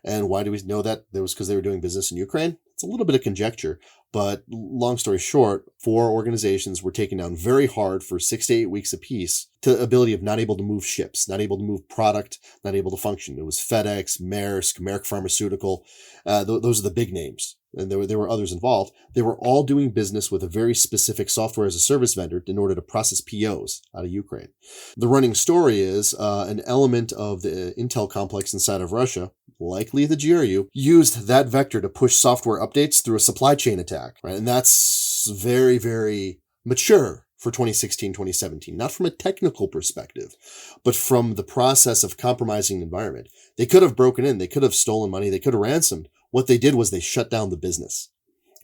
And why do we know that? It was because they were doing business in Ukraine. It's a little bit of conjecture, but long story short, 4 organizations were taken down very hard for 6 to 8 weeks apiece to the ability of not able to move ships, not able to move product, not able to function. It was FedEx, Merck Pharmaceutical. Those are the big names. And there were others involved. They were all doing business with a very specific software as a service vendor in order to process POs out of Ukraine. The running story is an element of the Intel complex inside of Russia, likely the GRU, used that vector to push software updates through a supply chain attack. Right? And that's very, very mature for 2016, 2017, not from a technical perspective, but from the process of compromising the environment. They could have broken in, they could have stolen money, they could have ransomed. What they did was they shut down the business.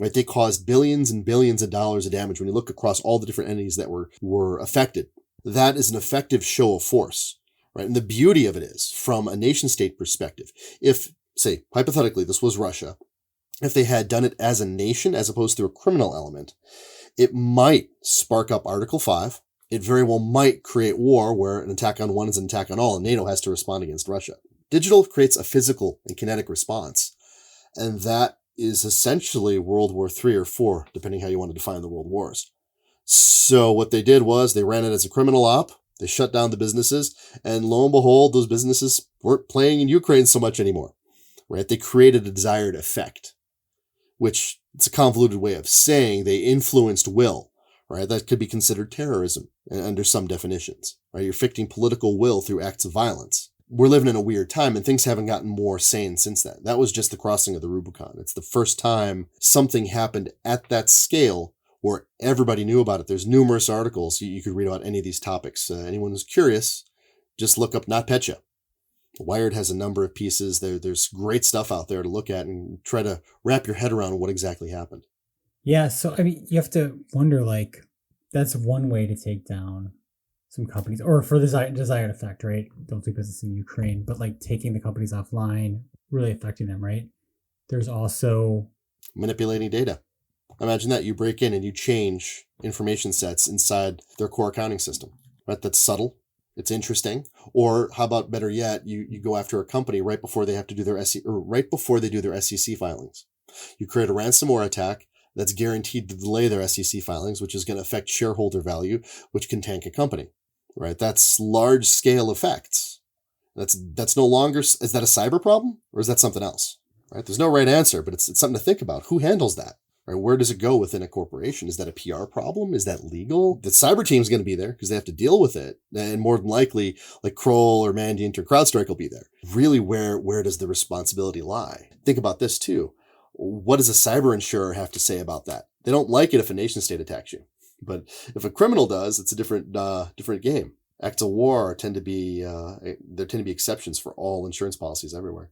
Right? They caused billions and billions of dollars of damage when you look across all the different entities that were affected. That is an effective show of force. Right? And the beauty of it is, from a nation state perspective, if, say, hypothetically, this was Russia, if they had done it as a nation as opposed to a criminal element, it might spark up Article 5. It very well might create war where an attack on one is an attack on all, and NATO has to respond against Russia. Digital creates a physical and kinetic response, and that is essentially World War III or IV, depending how you want to define the world wars. So what they did was they ran it as a criminal op, they shut down the businesses, and lo and behold, those businesses weren't playing in Ukraine so much anymore. Right? They created a desired effect, which it's a convoluted way of saying they influenced will, right? That could be considered terrorism under some definitions, right? You're affecting political will through acts of violence. We're living in a weird time and things haven't gotten more sane since then. That was just the crossing of the Rubicon. It's the first time something happened at that scale where everybody knew about it. There's numerous articles you could read about any of these topics. Anyone who's curious, just look up NotPetya. Wired has a number of pieces. There's great stuff out there to look at and try to wrap your head around what exactly happened. Yeah, so I mean, you have to wonder, like, that's one way to take down some companies, or for the desired effect, right? Don't do business in Ukraine, but like taking the companies offline, really affecting them, right? There's also manipulating data. Imagine that you break in and you change information sets inside their core accounting system, right? That's subtle. It's interesting. Or how about better yet, you go after a company right before they have to do their right before they do their SEC filings. You create a ransomware attack that's guaranteed to delay their SEC filings, which is going to affect shareholder value, which can tank a company, right? That's large scale effects. That's no longer, is that a cyber problem or is that something else? right? There's no right answer, but it's something to think about. Who handles that? Right? Where does it go within a corporation? Is that a PR problem? Is that legal? The cyber team's going to be there because they have to deal with it. And more than likely, like Kroll or Mandiant or CrowdStrike will be there. Really, where does the responsibility lie? Think about this too. What does a cyber insurer have to say about that? They don't like it if a nation state attacks you. But if a criminal does, it's a different game. Acts of war tend to be exceptions for all insurance policies everywhere.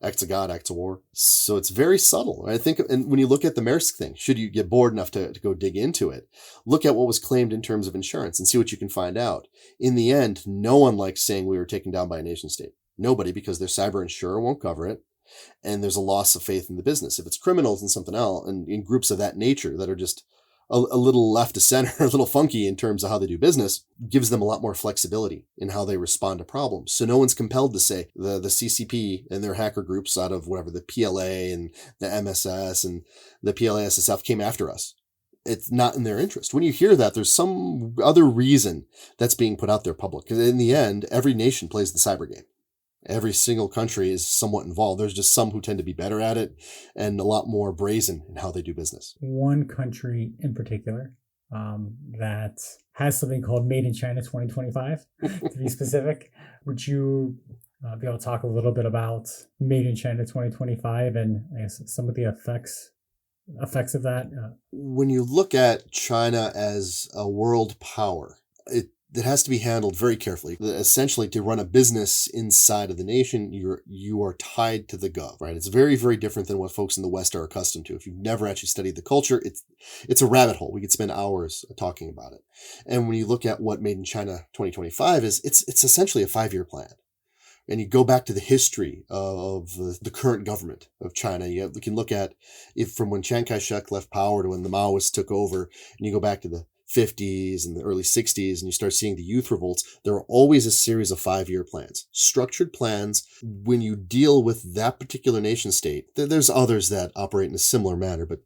Acts of God, acts of war. So it's very subtle. I think, and when you look at the Maersk thing, should you get bored enough to go dig into it, look at what was claimed in terms of insurance and see what you can find out. In the end, no one likes saying we were taken down by a nation state. Nobody, because their cyber insurer won't cover it. And there's a loss of faith in the business. If it's criminals and something else, and in groups of that nature that are just a little left to center, a little funky in terms of how they do business, gives them a lot more flexibility in how they respond to problems. So no one's compelled to say the CCP and their hacker groups out of whatever, the PLA and the MSS and the PLA-SSF came after us. It's not in their interest. When you hear that, there's some other reason that's being put out there public. Because in the end, every nation plays the cyber game. Every single country is somewhat involved. There's just some who tend to be better at it and a lot more brazen in how they do business. One country in particular that has something called Made in China 2025, to be specific. Would you be able to talk a little bit about Made in China 2025 and I guess some of the effects of that? When you look at China as a world power, it has to be handled very carefully. Essentially, to run a business inside of the nation, you are tied to the gov, right? It's very, very different than what folks in the West are accustomed to. If you've never actually studied the culture, it's a rabbit hole. We could spend hours talking about it. And when you look at what Made in China 2025 is, it's essentially a 5-year plan. And you go back to the history of the current government of China. You can look at from when Chiang Kai-shek left power to when the Maoists took over, and you go back to the 50s and the early 60s, and you start seeing the youth revolts. There are always a series of 5-year plans, structured plans. When you deal with that particular nation state, there's others that operate in a similar manner, but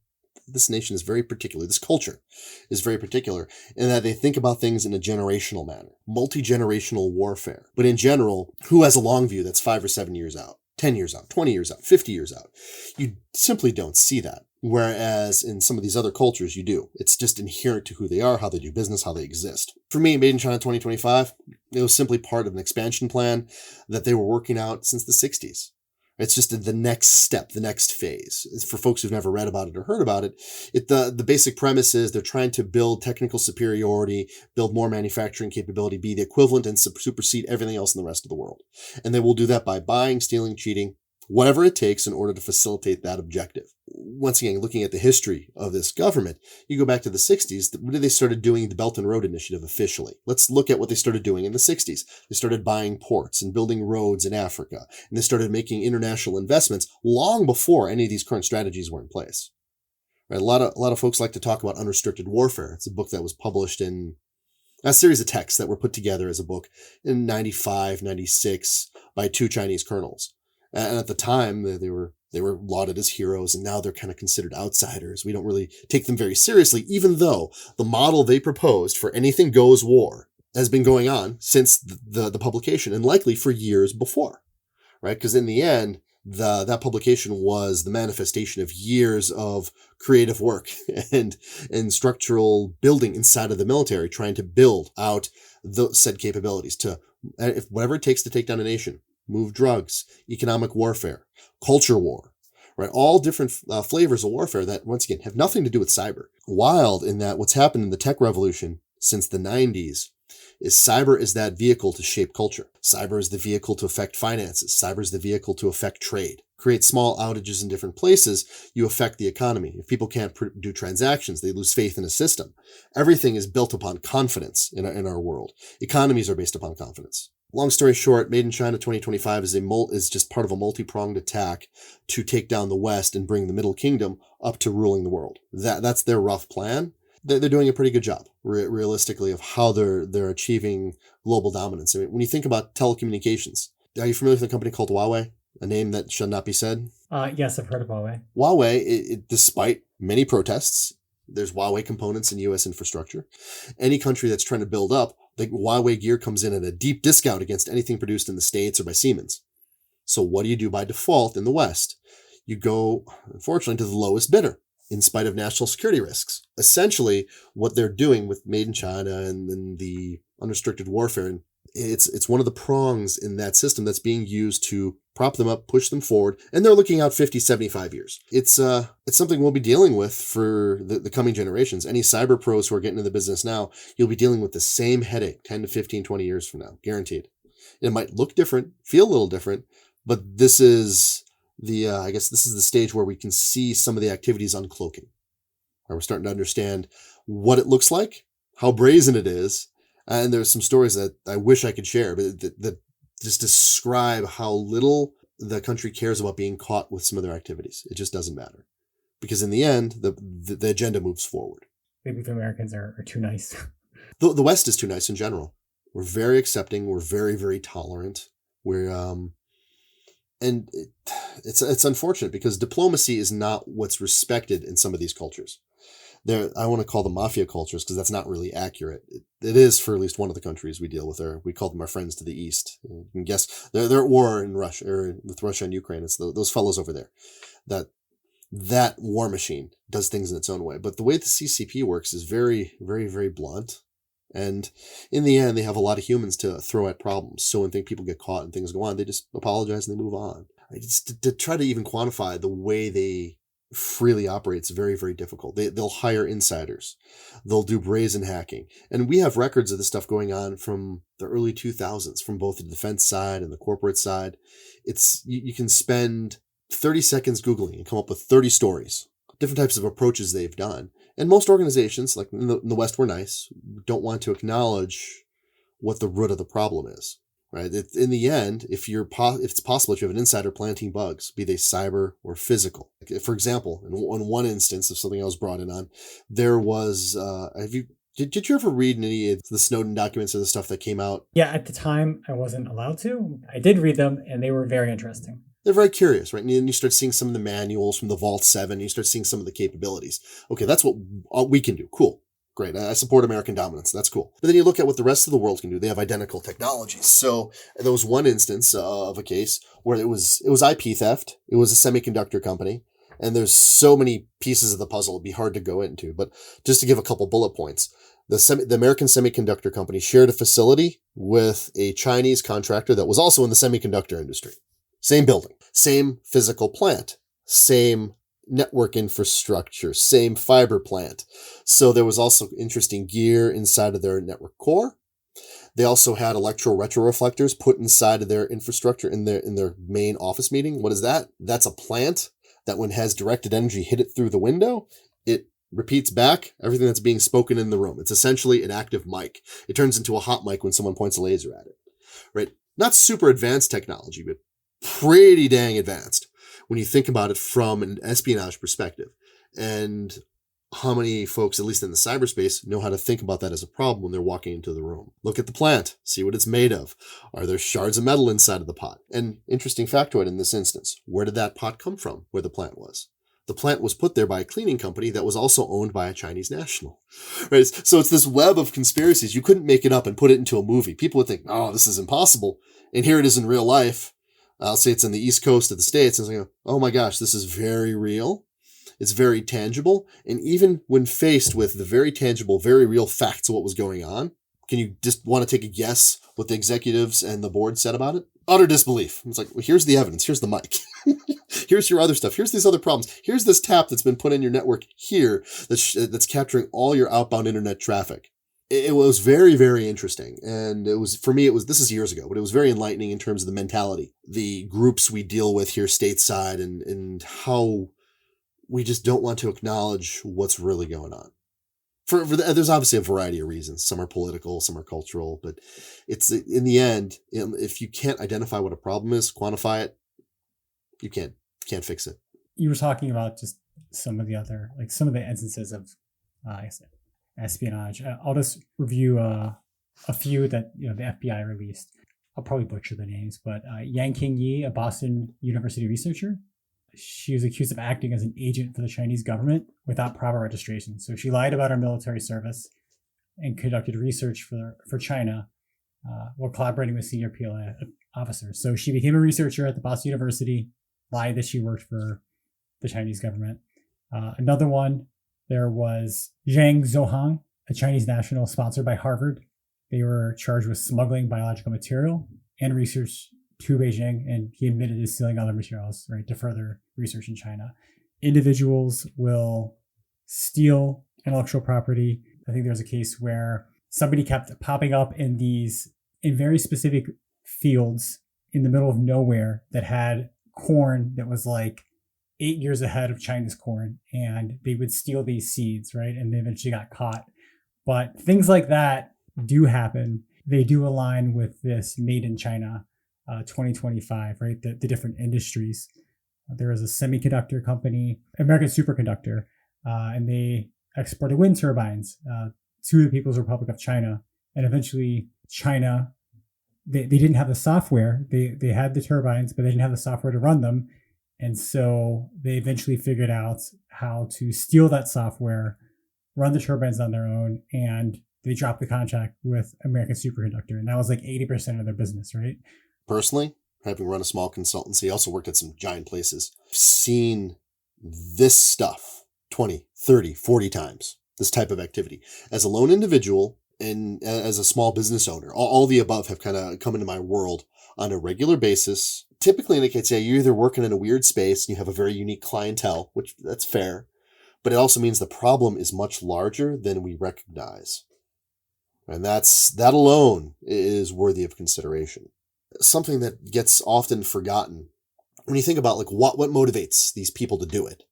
this nation is very particular. This culture is very particular in that they think about things in a generational manner, multi-generational warfare. But in general, who has a long view that's 5 or 7 years out, 10 years out, 20 years out, 50 years out? You simply don't see that. Whereas in some of these other cultures, you do. It's just inherent to who they are, how they do business, how they exist. For me, Made in China 2025, it was simply part of an expansion plan that they were working out since the 60s. It's just the next step, the next phase. For folks who've never read about it or heard about it, the basic premise is they're trying to build technical superiority, build more manufacturing capability, be the equivalent and supersede everything else in the rest of the world. And they will do that by buying, stealing, cheating, whatever it takes in order to facilitate that objective. Once again, looking at the history of this government, you go back to the 60s, when they started doing the Belt and Road Initiative officially. Let's look at what they started doing in the 60s. They started buying ports and building roads in Africa, and they started making international investments long before any of these current strategies were in place. Right? A lot of folks like to talk about unrestricted warfare. It's a book that was published in a series of texts that were put together as a book in 95, 96 by 2 Chinese colonels. And at the time, they were lauded as heroes, and now they're kind of considered outsiders. We don't really take them very seriously, even though the model they proposed for anything goes war has been going on since the publication, and likely for years before, right? Because in the end, that publication was the manifestation of years of creative work and structural building inside of the military, trying to build out those said capabilities to, if whatever it takes to take down a nation. Move drugs, economic warfare, culture war, right? All different flavors of warfare that, once again, have nothing to do with cyber. Wild in that what's happened in the tech revolution since the 90s is cyber is that vehicle to shape culture. Cyber is the vehicle to affect finances. Cyber is the vehicle to affect trade. Create small outages in different places, you affect the economy. If people can't do transactions, they lose faith in a system. Everything is built upon confidence in our world. Economies are based upon confidence. Long story short, Made in China 2025 is just part of a multi-pronged attack to take down the West and bring the Middle Kingdom up to ruling the world. That's their rough plan. They're doing a pretty good job, realistically, of how they're achieving global dominance. I mean, when you think about telecommunications, are you familiar with a company called Huawei? A name that should not be said? Yes, I've heard of Huawei. Huawei, despite many protests, there's Huawei components in U.S. infrastructure. Any country that's trying to build up, the Huawei gear comes in at a deep discount against anything produced in the States or by Siemens. So what do you do by default in the West? you go, unfortunately, to the lowest bidder in spite of national security risks. Essentially, what they're doing with Made in China and the unrestricted warfare, and it's one of the prongs in that system that's being used to prop them up, push them forward, and they're looking out 50, 75 years. It's something we'll be dealing with for the coming generations. Any cyber pros who are getting into the business now, you'll be dealing with the same headache 10 to 15, 20 years from now, guaranteed. It might look different, feel a little different, but this is I guess this is the stage where we can see some of the activities uncloaking, where we're starting to understand what it looks like, how brazen it is. And there's some stories that I wish I could share, but that just describe how little the country cares about being caught with some of their activities. It just doesn't matter. Because in the end, the agenda moves forward. Maybe the Americans are too nice. The West is too nice in general. We're very accepting. We're very, very tolerant. And it's unfortunate because diplomacy is not what's respected in some of these cultures. I want to call them mafia cultures because that's not really accurate. It is for at least one of the countries we deal with. We call them our friends to the east. You can guess they're at war in Russia or with Russia and Ukraine. It's those fellows over there. That war machine does things in its own way. But the way the CCP works is very, very, very blunt. And in the end, they have a lot of humans to throw at problems. So when people get caught and things go on, they just apologize and they move on. To try to even quantify the way they freely operate is very, very difficult. They'll hire insiders. They'll do brazen hacking. And we have records of this stuff going on from the early 2000s, from both the defense side and the corporate side. You can spend 30 seconds Googling and come up with 30 stories, different types of approaches they've done. And most organizations, like in the West, we're nice, don't want to acknowledge what the root of the problem is, right? In the end, if it's possible that you have an insider planting bugs, be they cyber or physical. For example, in one instance of something I was brought in on, there was, did you ever read any of the Snowden documents or the stuff that came out? Yeah, at the time, I wasn't allowed to. I did read them, and they were very interesting. They're very curious, right? And then you start seeing some of the manuals from the Vault 7. You start seeing some of the capabilities. Okay, that's what we can do. Cool. Great. I support American dominance. That's cool. But then you look at what the rest of the world can do. They have identical technologies. So there was one instance of a case where it was IP theft. It was a semiconductor company. And there's so many pieces of the puzzle. It'd be hard to go into. But just to give a couple bullet points, the American semiconductor company shared a facility with a Chinese contractor that was also in the semiconductor industry. Same building, same physical plant, same network infrastructure, same fiber plant. So there was also interesting gear inside of their network core. They also had retroreflectors put inside of their infrastructure in their main office meeting. What is that? That's a plant that when it has directed energy hit it through the window, it repeats back everything that's being spoken in the room. It's essentially an active mic. It turns into a hot mic when someone points a laser at it, right? Not super advanced technology, but pretty dang advanced when you think about it from an espionage perspective. And how many folks, at least in the cyberspace, know how to think about that as a problem when they're walking into the room? Look at the plant, see what it's made of. Are there shards of metal inside of the pot? And interesting factoid in this instance, where did that pot come from where the plant was? The plant was put there by a cleaning company that was also owned by a Chinese national. Right? So it's this web of conspiracies. You couldn't make it up and put it into a movie. People would think, oh, this is impossible. And here it is in real life. I'll say it's on the East Coast of the States. And it's like, oh my gosh, this is very real. It's very tangible. And even when faced with the very tangible, very real facts of what was going on, can you just want to take a guess what the executives and the board said about it? Utter disbelief. It's like, well, here's the evidence. Here's the mic. Here's your other stuff. Here's these other problems. Here's this tap that's been put in your network here that's capturing all your outbound internet traffic. It was very, very interesting. And it was, for me, this is years ago, but it was very enlightening in terms of the mentality, the groups we deal with here stateside and how we just don't want to acknowledge what's really going on. There's obviously a variety of reasons. Some are political, some are cultural, but it's in the end, if you can't identify what a problem is, quantify it, you can't fix it. You were talking about just some of the instances of espionage. I'll just review a few that the FBI released. I'll probably butcher the names, but Yang Qingyi, a Boston University researcher, she was accused of acting as an agent for the Chinese government without proper registration. So she lied about her military service and conducted research for China while collaborating with senior PLA officers. So she became a researcher at the Boston University, lied that she worked for the Chinese government. Another one, there was Zhang Zhouhang, a Chinese national sponsored by Harvard. They were charged with smuggling biological material and research to Beijing, and he admitted to stealing other materials, right, to further research in China. Individuals will steal intellectual property. I think there's a case where somebody kept popping up in very specific fields in the middle of nowhere that had corn that was like 8 years ahead of China's corn, and they would steal these seeds, right? And they eventually got caught. But things like that do happen. They do align with this Made in China 2025, right? The different industries. There is a semiconductor company, American Superconductor, and they exported wind turbines to the People's Republic of China. And eventually China, they didn't have the software. They had the turbines, but they didn't have the software to run them. And so they eventually figured out how to steal that software, run the turbines on their own, and they dropped the contract with American Superconductor. And that was like 80% of their business, right? Personally, having run a small consultancy, also worked at some giant places, seen this stuff 20, 30, 40 times, this type of activity. As a lone individual and as a small business owner, all the above have kind of come into my world on a regular basis. Typically indicates, yeah, you're either working in a weird space and you have a very unique clientele, which that's fair, but it also means the problem is much larger than we recognize. And that alone is worthy of consideration. Something that gets often forgotten when you think about like what motivates these people to do it.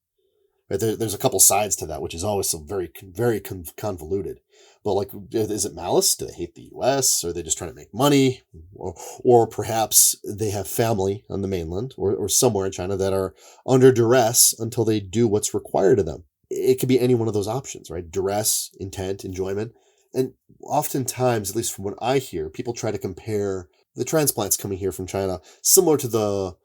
Right? There's a couple sides to that, which is always so very, very convoluted. But like, is it malice? Do they hate the U.S.? Are they just trying to make money? Or perhaps they have family on the mainland or somewhere in China that are under duress until they do what's required of them. It could be any one of those options, right? Duress, intent, enjoyment. And oftentimes, at least from what I hear, people try to compare the transplants coming here from China similar to the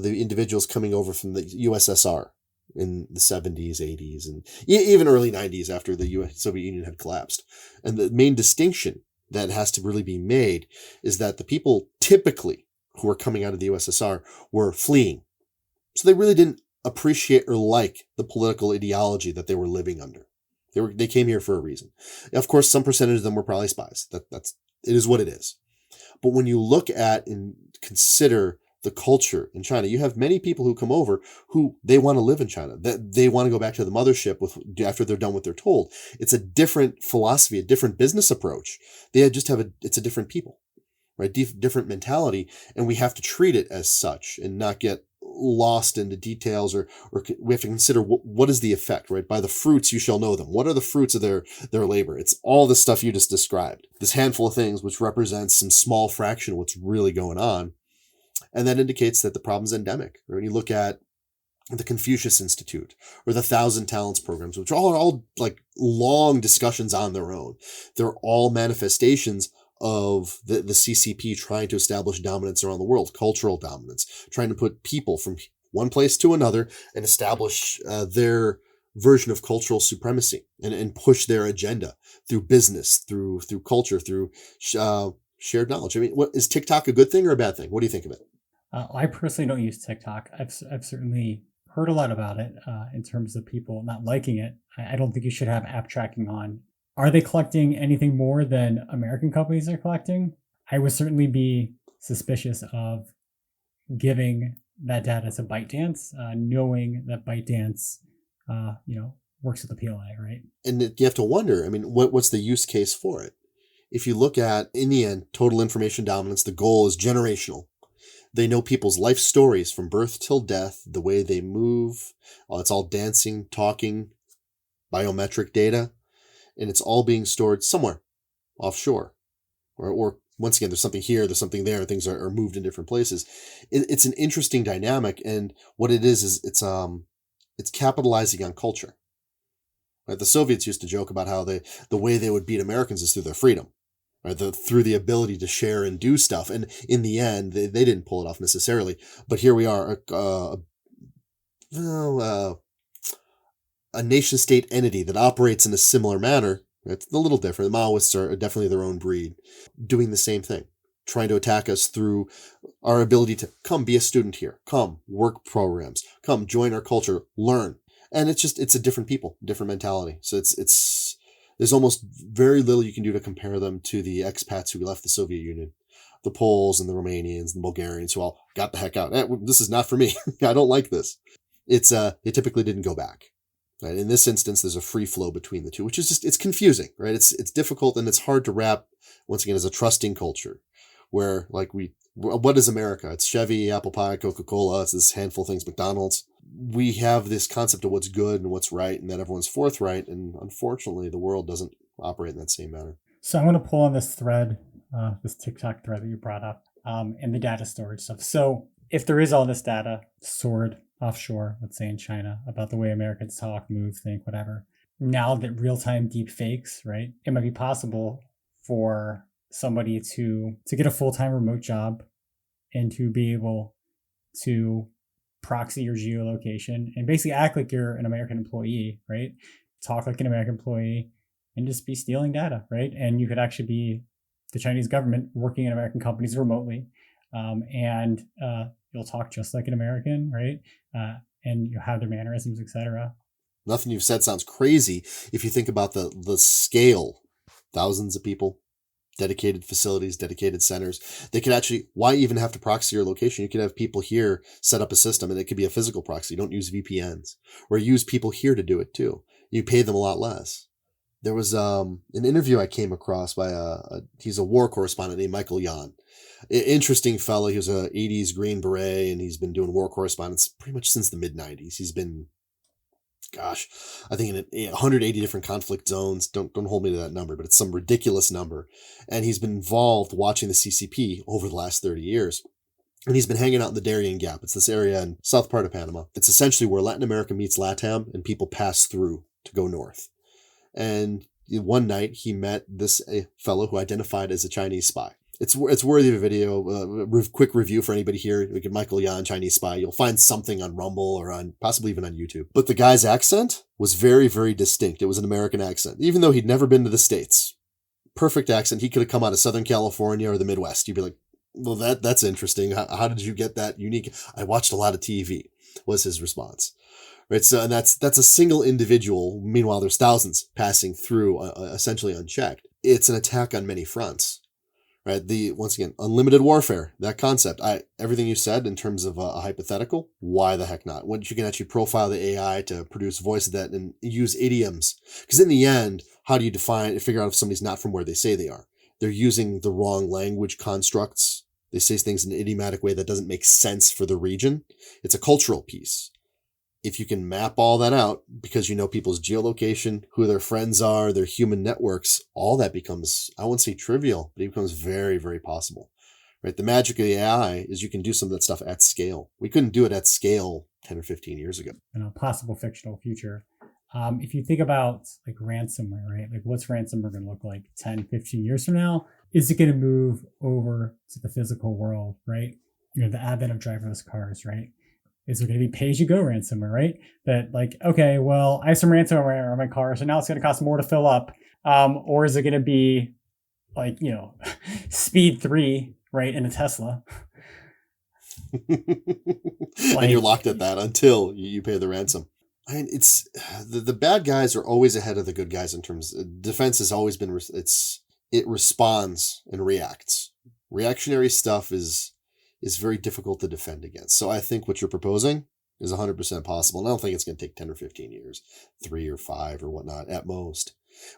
individuals coming over from the USSR in the 70s, 80s, and even early 90s after the Soviet Union had collapsed. And the main distinction that has to really be made is that the people typically who were coming out of the USSR were fleeing. So they really didn't appreciate or like the political ideology that they were living under. They came here for a reason. Of course, some percentage of them were probably spies. It is what it is. But when you look at and consider the culture in China, you have many people who come over who they want to live in China, that they want to go back to the mothership after they're done what they're told. It's a different philosophy, a different business approach. It's a different people, right? Different mentality. And we have to treat it as such and not get lost in the details or we have to consider what is the effect, right? By the fruits you shall know them. What are the fruits of their labor? It's all the stuff you just described. This handful of things which represents some small fraction of what's really going on. And that indicates that the problem's endemic. When you look at the Confucius Institute or the 1,000 Talents programs, which are all like long discussions on their own, they're all manifestations of the CCP trying to establish dominance around the world, cultural dominance, trying to put people from one place to another and establish their version of cultural supremacy and push their agenda through business, through culture, through shared knowledge. I mean, is TikTok a good thing or a bad thing? What do you think of it? I personally don't use TikTok. I've certainly heard a lot about it in terms of people not liking it. I don't think you should have app tracking on. Are they collecting anything more than American companies are collecting? I would certainly be suspicious of giving that data to ByteDance, knowing that ByteDance, works with the PLA, right? And you have to wonder, I mean, what's the use case for it? If you look at, in the end, total information dominance, the goal is generational. They know people's life stories from birth till death, the way they move. It's all dancing, talking, biometric data. And it's all being stored somewhere offshore. Or once again, there's something here, there's something there, things are moved in different places. It's an interesting dynamic. And what it is it's capitalizing on culture. Right? The Soviets used to joke about how the way they would beat Americans is through their freedom. Right? Through the ability to share and do stuff. And in the end, they didn't pull it off necessarily. But here we are, a nation-state entity that operates in a similar manner. It's a little different. The Maoists are definitely their own breed, doing the same thing, trying to attack us through our ability to come be a student here, come work programs, come join our culture, learn. And it's a different people, different mentality. So there's almost very little you can do to compare them to the expats who left the Soviet Union, the Poles and the Romanians and the Bulgarians who all got the heck out. This is not for me. I don't like this. They typically didn't go back. Right? In this instance, there's a free flow between the two, which is it's confusing, right? It's difficult and it's hard to wrap, once again, as a trusting culture where what is America? It's Chevy, apple pie, Coca-Cola. It's this handful of things, McDonald's. We have this concept of what's good and what's right and that everyone's forthright. And unfortunately, the world doesn't operate in that same manner. So I'm going to pull on this thread, this TikTok thread that you brought up, and the data storage stuff. So if there is all this data stored offshore, let's say in China, about the way Americans talk, move, think, whatever, now that real-time deep fakes, right, it might be possible for somebody to get a full-time remote job and to be able to proxy your geolocation and basically act like you're an American employee, right? Talk like an American employee and just be stealing data, right? And you could actually be the Chinese government working in American companies remotely, and you'll talk just like an American, right? And you have their mannerisms, etc. Nothing you've said sounds crazy if you think about the scale. Thousands of people, dedicated facilities, dedicated centers. They could actually, why even have to proxy your location? You could have people here set up a system and it could be a physical proxy. You don't use VPNs or use people here to do it too. You pay them a lot less. There was an interview I came across by he's a war correspondent named Michael Yan. Interesting fellow. He was a 80s Green Beret and he's been doing war correspondence pretty much since the mid-90s. He's been, gosh, I think in 180 different conflict zones. Don't hold me to that number, but it's some ridiculous number. And he's been involved watching the CCP over the last 30 years. And he's been hanging out in the Darien Gap. It's this area in south part of Panama. It's essentially where Latin America meets LATAM and people pass through to go north. And one night he met this fellow who identified as a Chinese spy. It's worthy of a video, quick review for anybody here. We can Michael Yan, Chinese spy. You'll find something on Rumble or on possibly even on YouTube. But the guy's accent was very, very distinct. It was an American accent, even though he'd never been to the States. Perfect accent. He could have come out of Southern California or the Midwest. You'd be like, well, that's interesting. How did you get that unique? I watched a lot of TV, was his response. Right. So, and that's a single individual. Meanwhile, there's thousands passing through essentially unchecked. It's an attack on many fronts. Right. Once again, unlimited warfare, that concept. Everything you said in terms of a hypothetical, why the heck not? When you can actually profile the AI to produce voice of that and use idioms. Because in the end, how do you figure out if somebody's not from where they say they are? They're using the wrong language constructs. They say things in an idiomatic way that doesn't make sense for the region. It's a cultural piece. If you can map all that out, because you know people's geolocation, who their friends are, their human networks, all that becomes, I won't say trivial, but it becomes very, very possible. Right? The magic of the AI is you can do some of that stuff at scale. We couldn't do it at scale 10 or 15 years ago. In a possible fictional future. If you think about like ransomware, right? Like what's ransomware going to look like 10, 15 years from now? Is it going to move over to the physical world, right? The advent of driverless cars, right? Is it going to be pay-as-you-go ransomware, right? That like, okay, well, I have some ransomware on my car, so now it's going to cost more to fill up. Or is it going to be like, speed 3, right, in a Tesla? And you're locked at that until you pay the ransom. I mean, it's the bad guys are always ahead of the good guys in terms of defense has always been, it responds and reacts. Reactionary stuff is very difficult to defend against. So I think what you're proposing is 100% possible. And I don't think it's going to take 10 or 15 years, 3 or 5 or whatnot at most.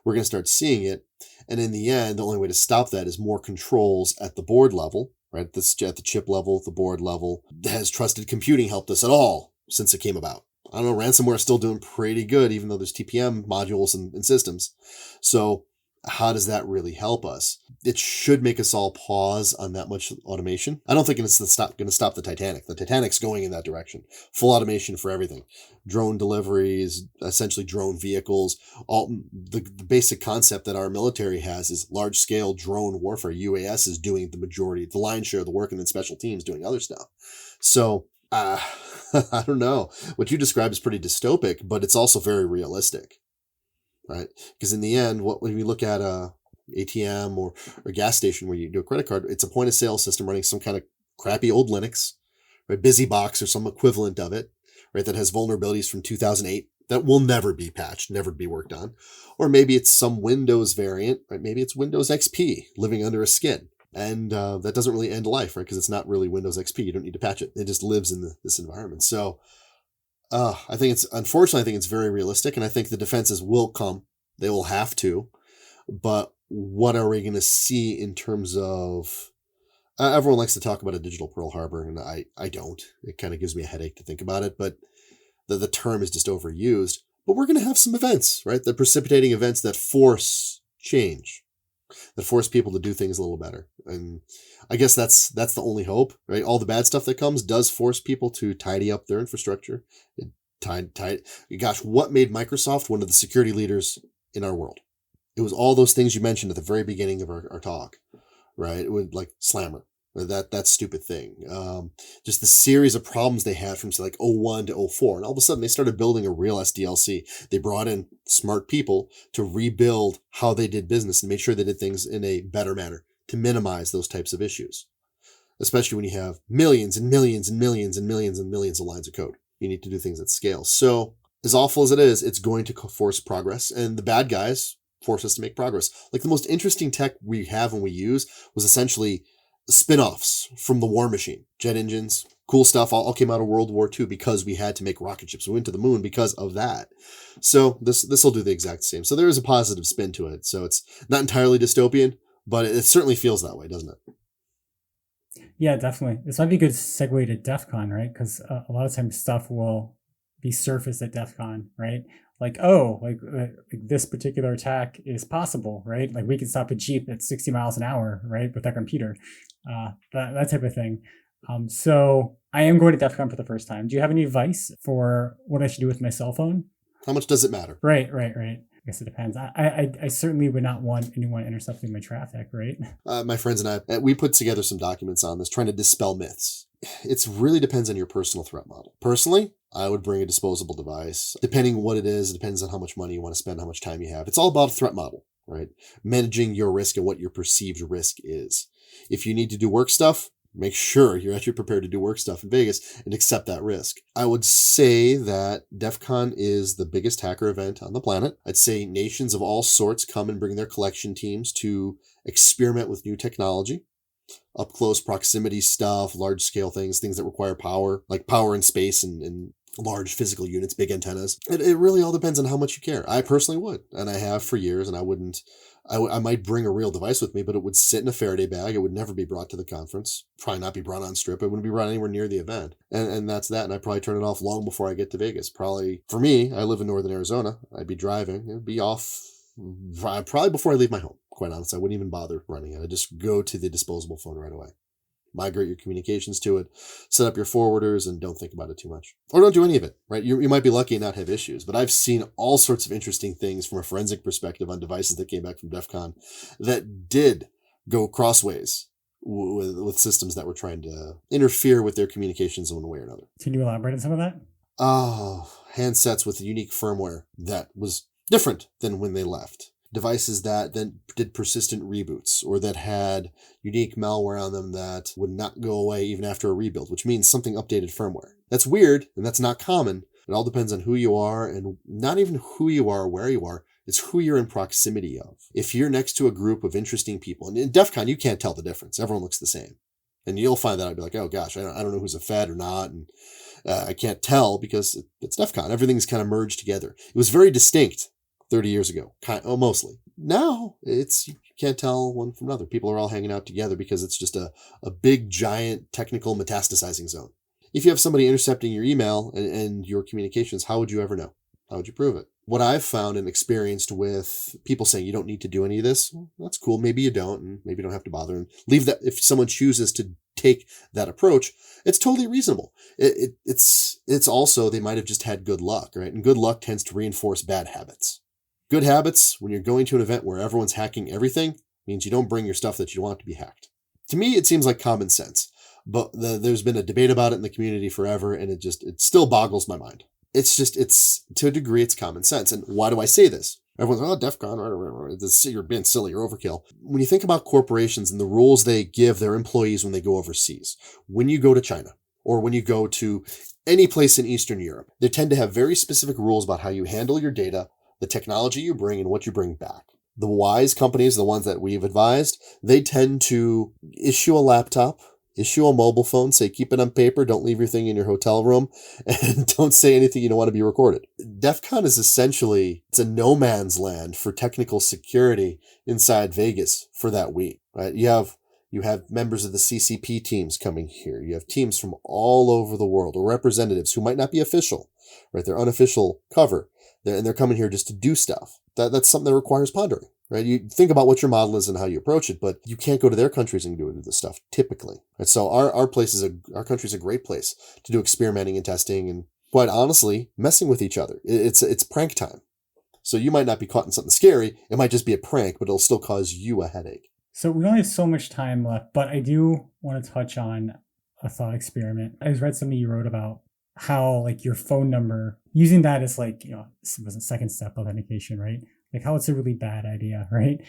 We're going to start seeing it. And in the end, the only way to stop that is more controls at the board level, right? At the chip level, the board level. Has trusted computing helped us at all since it came about? I don't know, ransomware is still doing pretty good, even though there's TPM modules and systems. So how does that really help us? It should make us all pause on that much automation. I don't think it's going to stop the Titanic. The Titanic's going in that direction. Full automation for everything. Drone deliveries, essentially drone vehicles. All the basic concept that our military has is large-scale drone warfare. UAS is doing the majority, the lion's share of the work, and then special teams doing other stuff. So I don't know. What you describe is pretty dystopic, but it's also very realistic, right? Because in the end, when we look at ATM or gas station where you do a credit card, it's a point of sale system running some kind of crappy old Linux, right? BusyBox or some equivalent of it, right? That has vulnerabilities from 2008 that will never be patched, never be worked on. Or maybe it's some Windows variant, right? Maybe it's Windows XP living under a skin. And that doesn't really end life, right? Because it's not really Windows XP. You don't need to patch it. It just lives in this environment. So unfortunately, I think it's very realistic. And I think the defenses will come. They will have to. But what are we going to see in terms of... everyone likes to talk about a digital Pearl Harbor, and I don't. It kind of gives me a headache to think about it. But the term is just overused. But we're going to have some events, right? The precipitating events that force change, that force people to do things a little better. And I guess that's the only hope, right? All the bad stuff that comes does force people to tidy up their infrastructure. Gosh, what made Microsoft one of the security leaders in our world? It was all those things you mentioned at the very beginning of our talk, right? It would like Slammer, that stupid thing. Just the series of problems they had from say like 01 to 04. And all of a sudden they started building a real SDLC. They brought in smart people to rebuild how they did business and made sure they did things in a better manner to minimize those types of issues. Especially when you have millions and millions and millions and millions and millions of lines of code. You need to do things at scale. So as awful as it is, it's going to force progress. And the bad guys force us to make progress. Like the most interesting tech we have and we use was essentially spin-offs from the war machine. Jet engines, cool stuff, all came out of World War II because we had to make rocket ships. We went to the moon because of that. So this will do the exact same. So there is a positive spin to it. So it's not entirely dystopian, but it certainly feels that way, doesn't it? Yeah, definitely. This might be a good segue to Defcon, right? Because a lot of times stuff will be surfaced at Defcon, right? Like, this particular attack is possible, right? Like we can stop a Jeep at 60 miles an hour, right? With our computer, that type of thing. So I am going to Defcon for the first time. Do you have any advice for what I should do with my cell phone? How much does it matter? Right. I guess it depends. I certainly would not want anyone intercepting my traffic, right? My friends and I, we put together some documents on this, trying to dispel myths. It really depends on your personal threat model. Personally, I would bring a disposable device. Depending what it is, it depends on how much money you want to spend, how much time you have. It's all about a threat model, right? Managing your risk and what your perceived risk is. If you need to do work stuff, make sure you're actually prepared to do work stuff in Vegas and accept that risk. I would say that DEFCON is the biggest hacker event on the planet. I'd say nations of all sorts come and bring their collection teams to experiment with new technology. Up close proximity stuff, large scale things that require power, like power in space and large physical units, big antennas. It really all depends on how much you care. I personally would, and I have for years, and I might bring a real device with me, but it would sit in a Faraday bag. It would never be brought to the conference. Probably not be brought on strip. It wouldn't be brought anywhere near the event. And that's that. And I'd probably turn it off long before I get to Vegas. Probably, for me, I live in northern Arizona. I'd be driving. It would be off probably before I leave my home. Quite honest, I wouldn't even bother running it. I'd just go to the disposable phone right away. Migrate your communications to it, set up your forwarders, and don't think about it too much. Or don't do any of it, right? You might be lucky and not have issues, but I've seen all sorts of interesting things from a forensic perspective on devices that came back from DEF CON that did go crossways with systems that were trying to interfere with their communications in one way or another. Can you elaborate on some of that? Handsets with unique firmware that was different than when they left. Devices that then did persistent reboots or that had unique malware on them that would not go away even after a rebuild, which means something updated firmware. That's weird and that's not common. It all depends on who you are, and not even who you are or where you are. It's who you're in proximity of. If you're next to a group of interesting people, and in DEF CON, you can't tell the difference. Everyone looks the same. And you'll find that I'd be like, oh gosh, I don't know who's a Fed or not. And I can't tell because it's DEF CON. Everything's kind of merged together. It was very distinct 30 years ago, mostly. Now, you can't tell one from another. People are all hanging out together because it's just a big, giant, technical metastasizing zone. If you have somebody intercepting your email and your communications, how would you ever know? How would you prove it? What I've found and experienced with people saying you don't need to do any of this, well, that's cool. Maybe you don't, and maybe you don't have to bother. And leave that if someone chooses to take that approach, it's totally reasonable. It's also, they might have just had good luck, right? And good luck tends to reinforce bad habits. Good habits, when you're going to an event where everyone's hacking everything, means you don't bring your stuff that you want to be hacked. To me, it seems like common sense, but there's been a debate about it in the community forever, and it still boggles my mind. It's to a degree, it's common sense. And why do I say this? Everyone's, oh, Defcon, you're being silly, you're overkill. When you think about corporations and the rules they give their employees when they go overseas, when you go to China or when you go to any place in Eastern Europe, they tend to have very specific rules about how you handle your data, the technology you bring, and what you bring back. The wise companies, the ones that we've advised, they tend to issue a laptop, issue a mobile phone, say keep it on paper, don't leave your thing in your hotel room, and don't say anything you don't want to be recorded. Defcon is essentially, it's a no man's land for technical security inside Vegas for that week, right? You have members of the CCP teams coming here. You have teams from all over the world, or representatives who might not be official, right? They're unofficial cover. They're coming here just to do stuff. That's something that requires pondering, right? You think about what your model is and how you approach it, but you can't go to their countries and do this stuff typically. Right? So our country is a great place to do experimenting and testing and, quite honestly, messing with each other. It's prank time. So you might not be caught in something scary. It might just be a prank, but it'll still cause you a headache. So we only have so much time left, but I do want to touch on a thought experiment. I read something you wrote about how like your phone number, using that as like, was a second step authentication, right? Like how it's a really bad idea, right?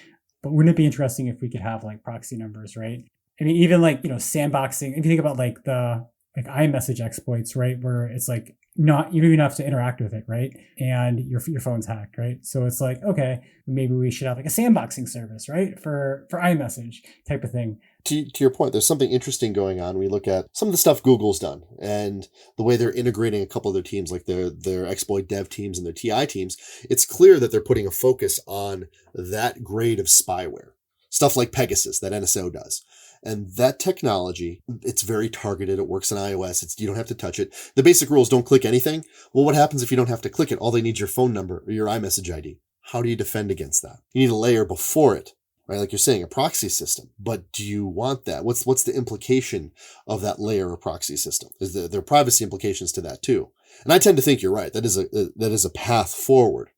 But wouldn't it be interesting if we could have like proxy numbers, right? I mean, even like, sandboxing, if you think about like the like iMessage exploits, right? Where it's like you don't even have to interact with it, right? And your phone's hacked, right? So it's like, okay, maybe we should have like a sandboxing service, right? For iMessage type of thing. To your point, there's something interesting going on. We look at some of the stuff Google's done and the way they're integrating a couple of their teams, like their exploit dev teams and their TI teams. It's clear that they're putting a focus on that grade of spyware. Stuff like Pegasus that NSO does. And that technology, it's very targeted. It works on iOS. You don't have to touch it. The basic rule is don't click anything. Well, what happens if you don't have to click it? All they need is your phone number or your iMessage ID. How do you defend against that? You need a layer before it. Right, like you're saying, a proxy system. But do you want that? What's the implication of that layer of proxy system? There are privacy implications to that too. And I tend to think you're right. That is a path forward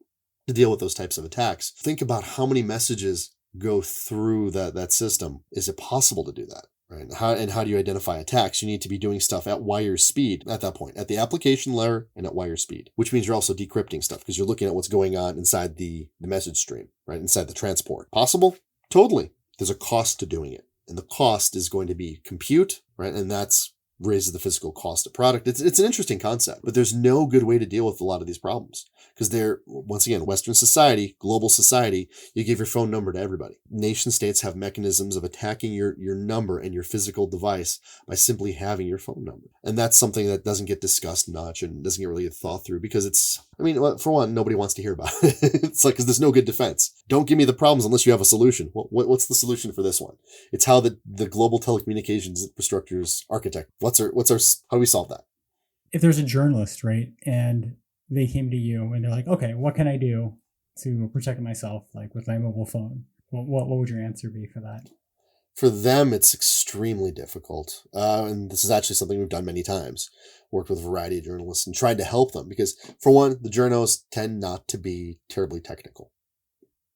to deal with those types of attacks. Think about how many messages go through that system. Is it possible to do that? Right? How do you identify attacks? You need to be doing stuff at wire speed at that point, at the application layer and at wire speed, which means you're also decrypting stuff because you're looking at what's going on inside the message stream, right? Inside the transport. Possible? Totally. There's a cost to doing it. And the cost is going to be compute, right? And that's raises the physical cost of product. It's an interesting concept, but there's no good way to deal with a lot of these problems because they're, once again, Western society, global society, you give your phone number to everybody. Nation states have mechanisms of attacking your number and your physical device by simply having your phone number. And that's something that doesn't get discussed much and doesn't get really thought through because for one, nobody wants to hear about it. It's like, because there's no good defense. Don't give me the problems unless you have a solution. What's the solution for this one? It's how the global telecommunications infrastructure is architected. How do we solve that? If there's a journalist, right, and they came to you and they're like, okay, what can I do to protect myself, like with my mobile phone? What would your answer be for that? For them, it's extremely difficult. And this is actually something we've done many times. Worked with a variety of journalists and tried to help them because, for one, the journos tend not to be terribly technical.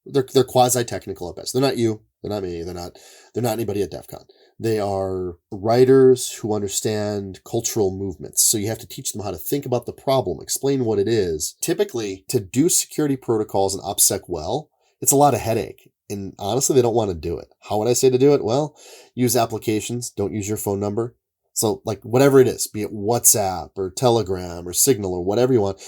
They're quasi-technical at best. They're not you. They're not me. They're not anybody at Defcon. They are writers who understand cultural movements. So you have to teach them how to think about the problem, explain what it is. Typically, to do security protocols and OPSEC well, it's a lot of headache. And honestly, they don't want to do it. How would I say to do it? Well, use applications. Don't use your phone number. So like whatever it is, be it WhatsApp or Telegram or Signal or whatever you want,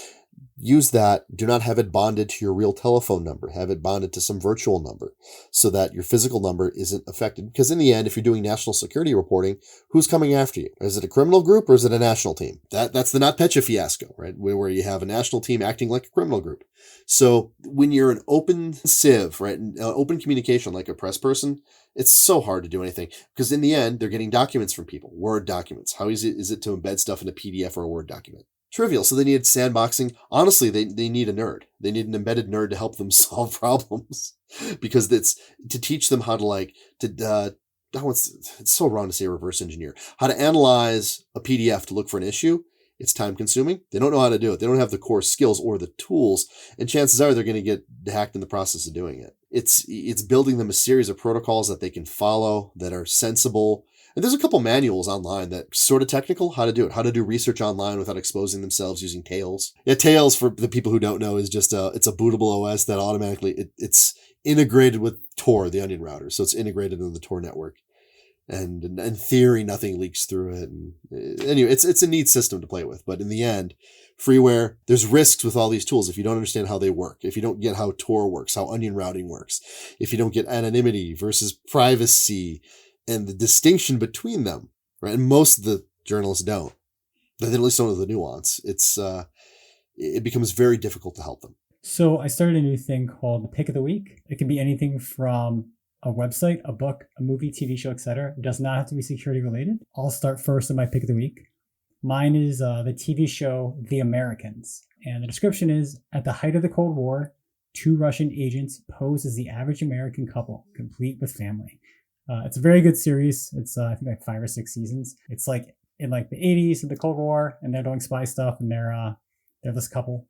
use that. Do not have it bonded to your real telephone number. Have it bonded to some virtual number so that your physical number isn't affected. Because in the end, if you're doing national security reporting, who's coming after you? Is it a criminal group or is it a national team? That's the NotPetya fiasco, right? Where you have a national team acting like a criminal group. So when you're an open civ, right, open communication like a press person, it's so hard to do anything because in the end, they're getting documents from people, Word documents. How easy is it to embed stuff in a PDF or a Word document? Trivial. So they need sandboxing. Honestly, they need a nerd. They need an embedded nerd to help them solve problems because it's to teach them how to it's so wrong to say reverse engineer, how to analyze a PDF to look for an issue. It's time consuming. They don't know how to do it. They don't have the core skills or the tools. And chances are they're going to get hacked in the process of doing it. It's building them a series of protocols that they can follow that are sensible. And there's a couple manuals online that sort of technical, how to do it, how to do research online without exposing themselves using Tails. Yeah, Tails, for the people who don't know, is just it's a bootable OS that automatically, it's integrated with Tor, the onion router. So it's integrated into the Tor network. And in theory, nothing leaks through it. And anyway, it's a neat system to play with. But in the end, freeware, there's risks with all these tools if you don't understand how they work, if you don't get how Tor works, how onion routing works, if you don't get anonymity versus privacy and the distinction between them, right? And most of the journalists don't. They at least don't know the nuance. It becomes very difficult to help them. So I started a new thing called the Pick of the Week. It can be anything from a website, a book, a movie, TV show, etc. It does not have to be security related. I'll start first in my Pick of the Week. Mine is the TV show The Americans. And the description is, at the height of the Cold War, 2 Russian agents pose as the average American couple, complete with family. It's a very good series. It's I think like 5 or 6 seasons. It's like in like the 80s of the Cold War, and they're doing spy stuff, and they're this couple,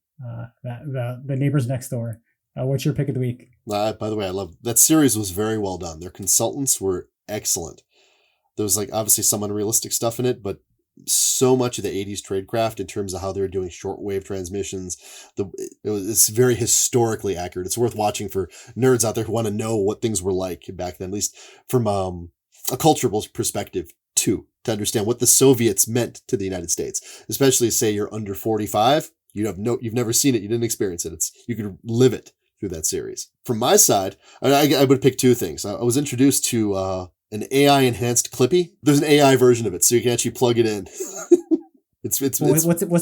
the neighbors next door. What's your Pick of the Week? By the way, I love that series. Was very well done. Their consultants were excellent. There was like obviously some unrealistic stuff in it, but so much of the 80s tradecraft in terms of how they were doing shortwave transmissions. It's very historically accurate. It's worth watching for nerds out there who want to know what things were like back then, at least from a cultural perspective too, to understand what the Soviets meant to the United States, especially say you're under 45. You've never seen it. You didn't experience it. You could live it through that series. From my side, I would pick 2 things. I was introduced to an AI enhanced Clippy. There's an AI version of it, so you can actually plug it in. What's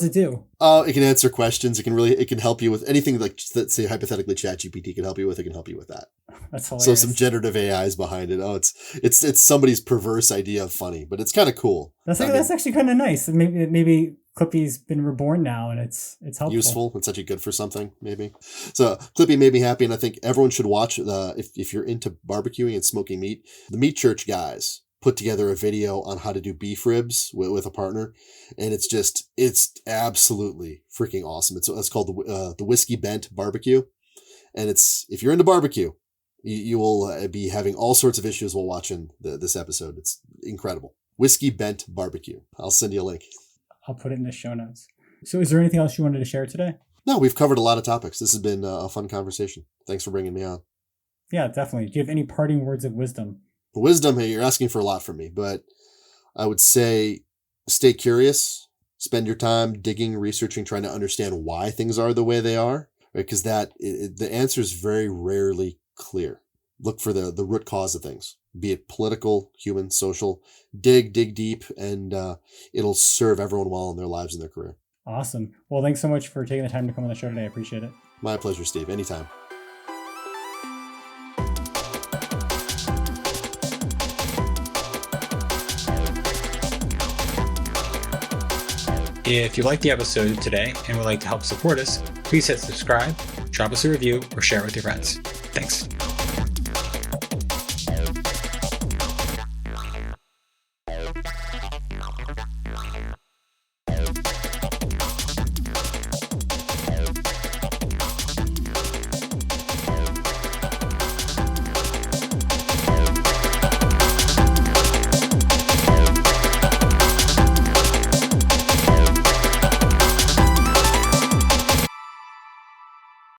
it do? It can answer questions. It can help you with anything like, let's say hypothetically ChatGPT can help you with. It can help you with that. That's hilarious. So some generative AIs behind it. Oh, it's somebody's perverse idea of funny, but it's kind of cool. That's actually kind of nice. Maybe Clippy's been reborn now, and it's helpful. Useful. It's actually good for something, maybe. So Clippy made me happy, and I think everyone should watch. If you're into barbecuing and smoking meat, the Meat Church guys put together a video on how to do beef ribs with a partner, and it's absolutely freaking awesome. It's called the Whiskey Bent Barbecue, and if you're into barbecue, you will be having all sorts of issues while watching this episode. It's incredible. Whiskey Bent Barbecue. I'll send you a link. I'll put it in the show notes. So is there anything else you wanted to share today? No, we've covered a lot of topics. This has been a fun conversation. Thanks for bringing me on. Yeah, definitely. Do you have any parting words of wisdom? Wisdom, hey, you're asking for a lot from me, but I would say stay curious, spend your time digging, researching, trying to understand why things are the way they are, right? Because the answer is very rarely clear. Look for the root cause of things, be it political, human, social. Dig deep, and it'll serve everyone well in their lives and their career. Awesome. Well, thanks so much for taking the time to come on the show today. I appreciate it. My pleasure, Steve. Anytime. If you liked the episode today and would like to help support us, please hit subscribe, drop us a review, or share it with your friends. Thanks.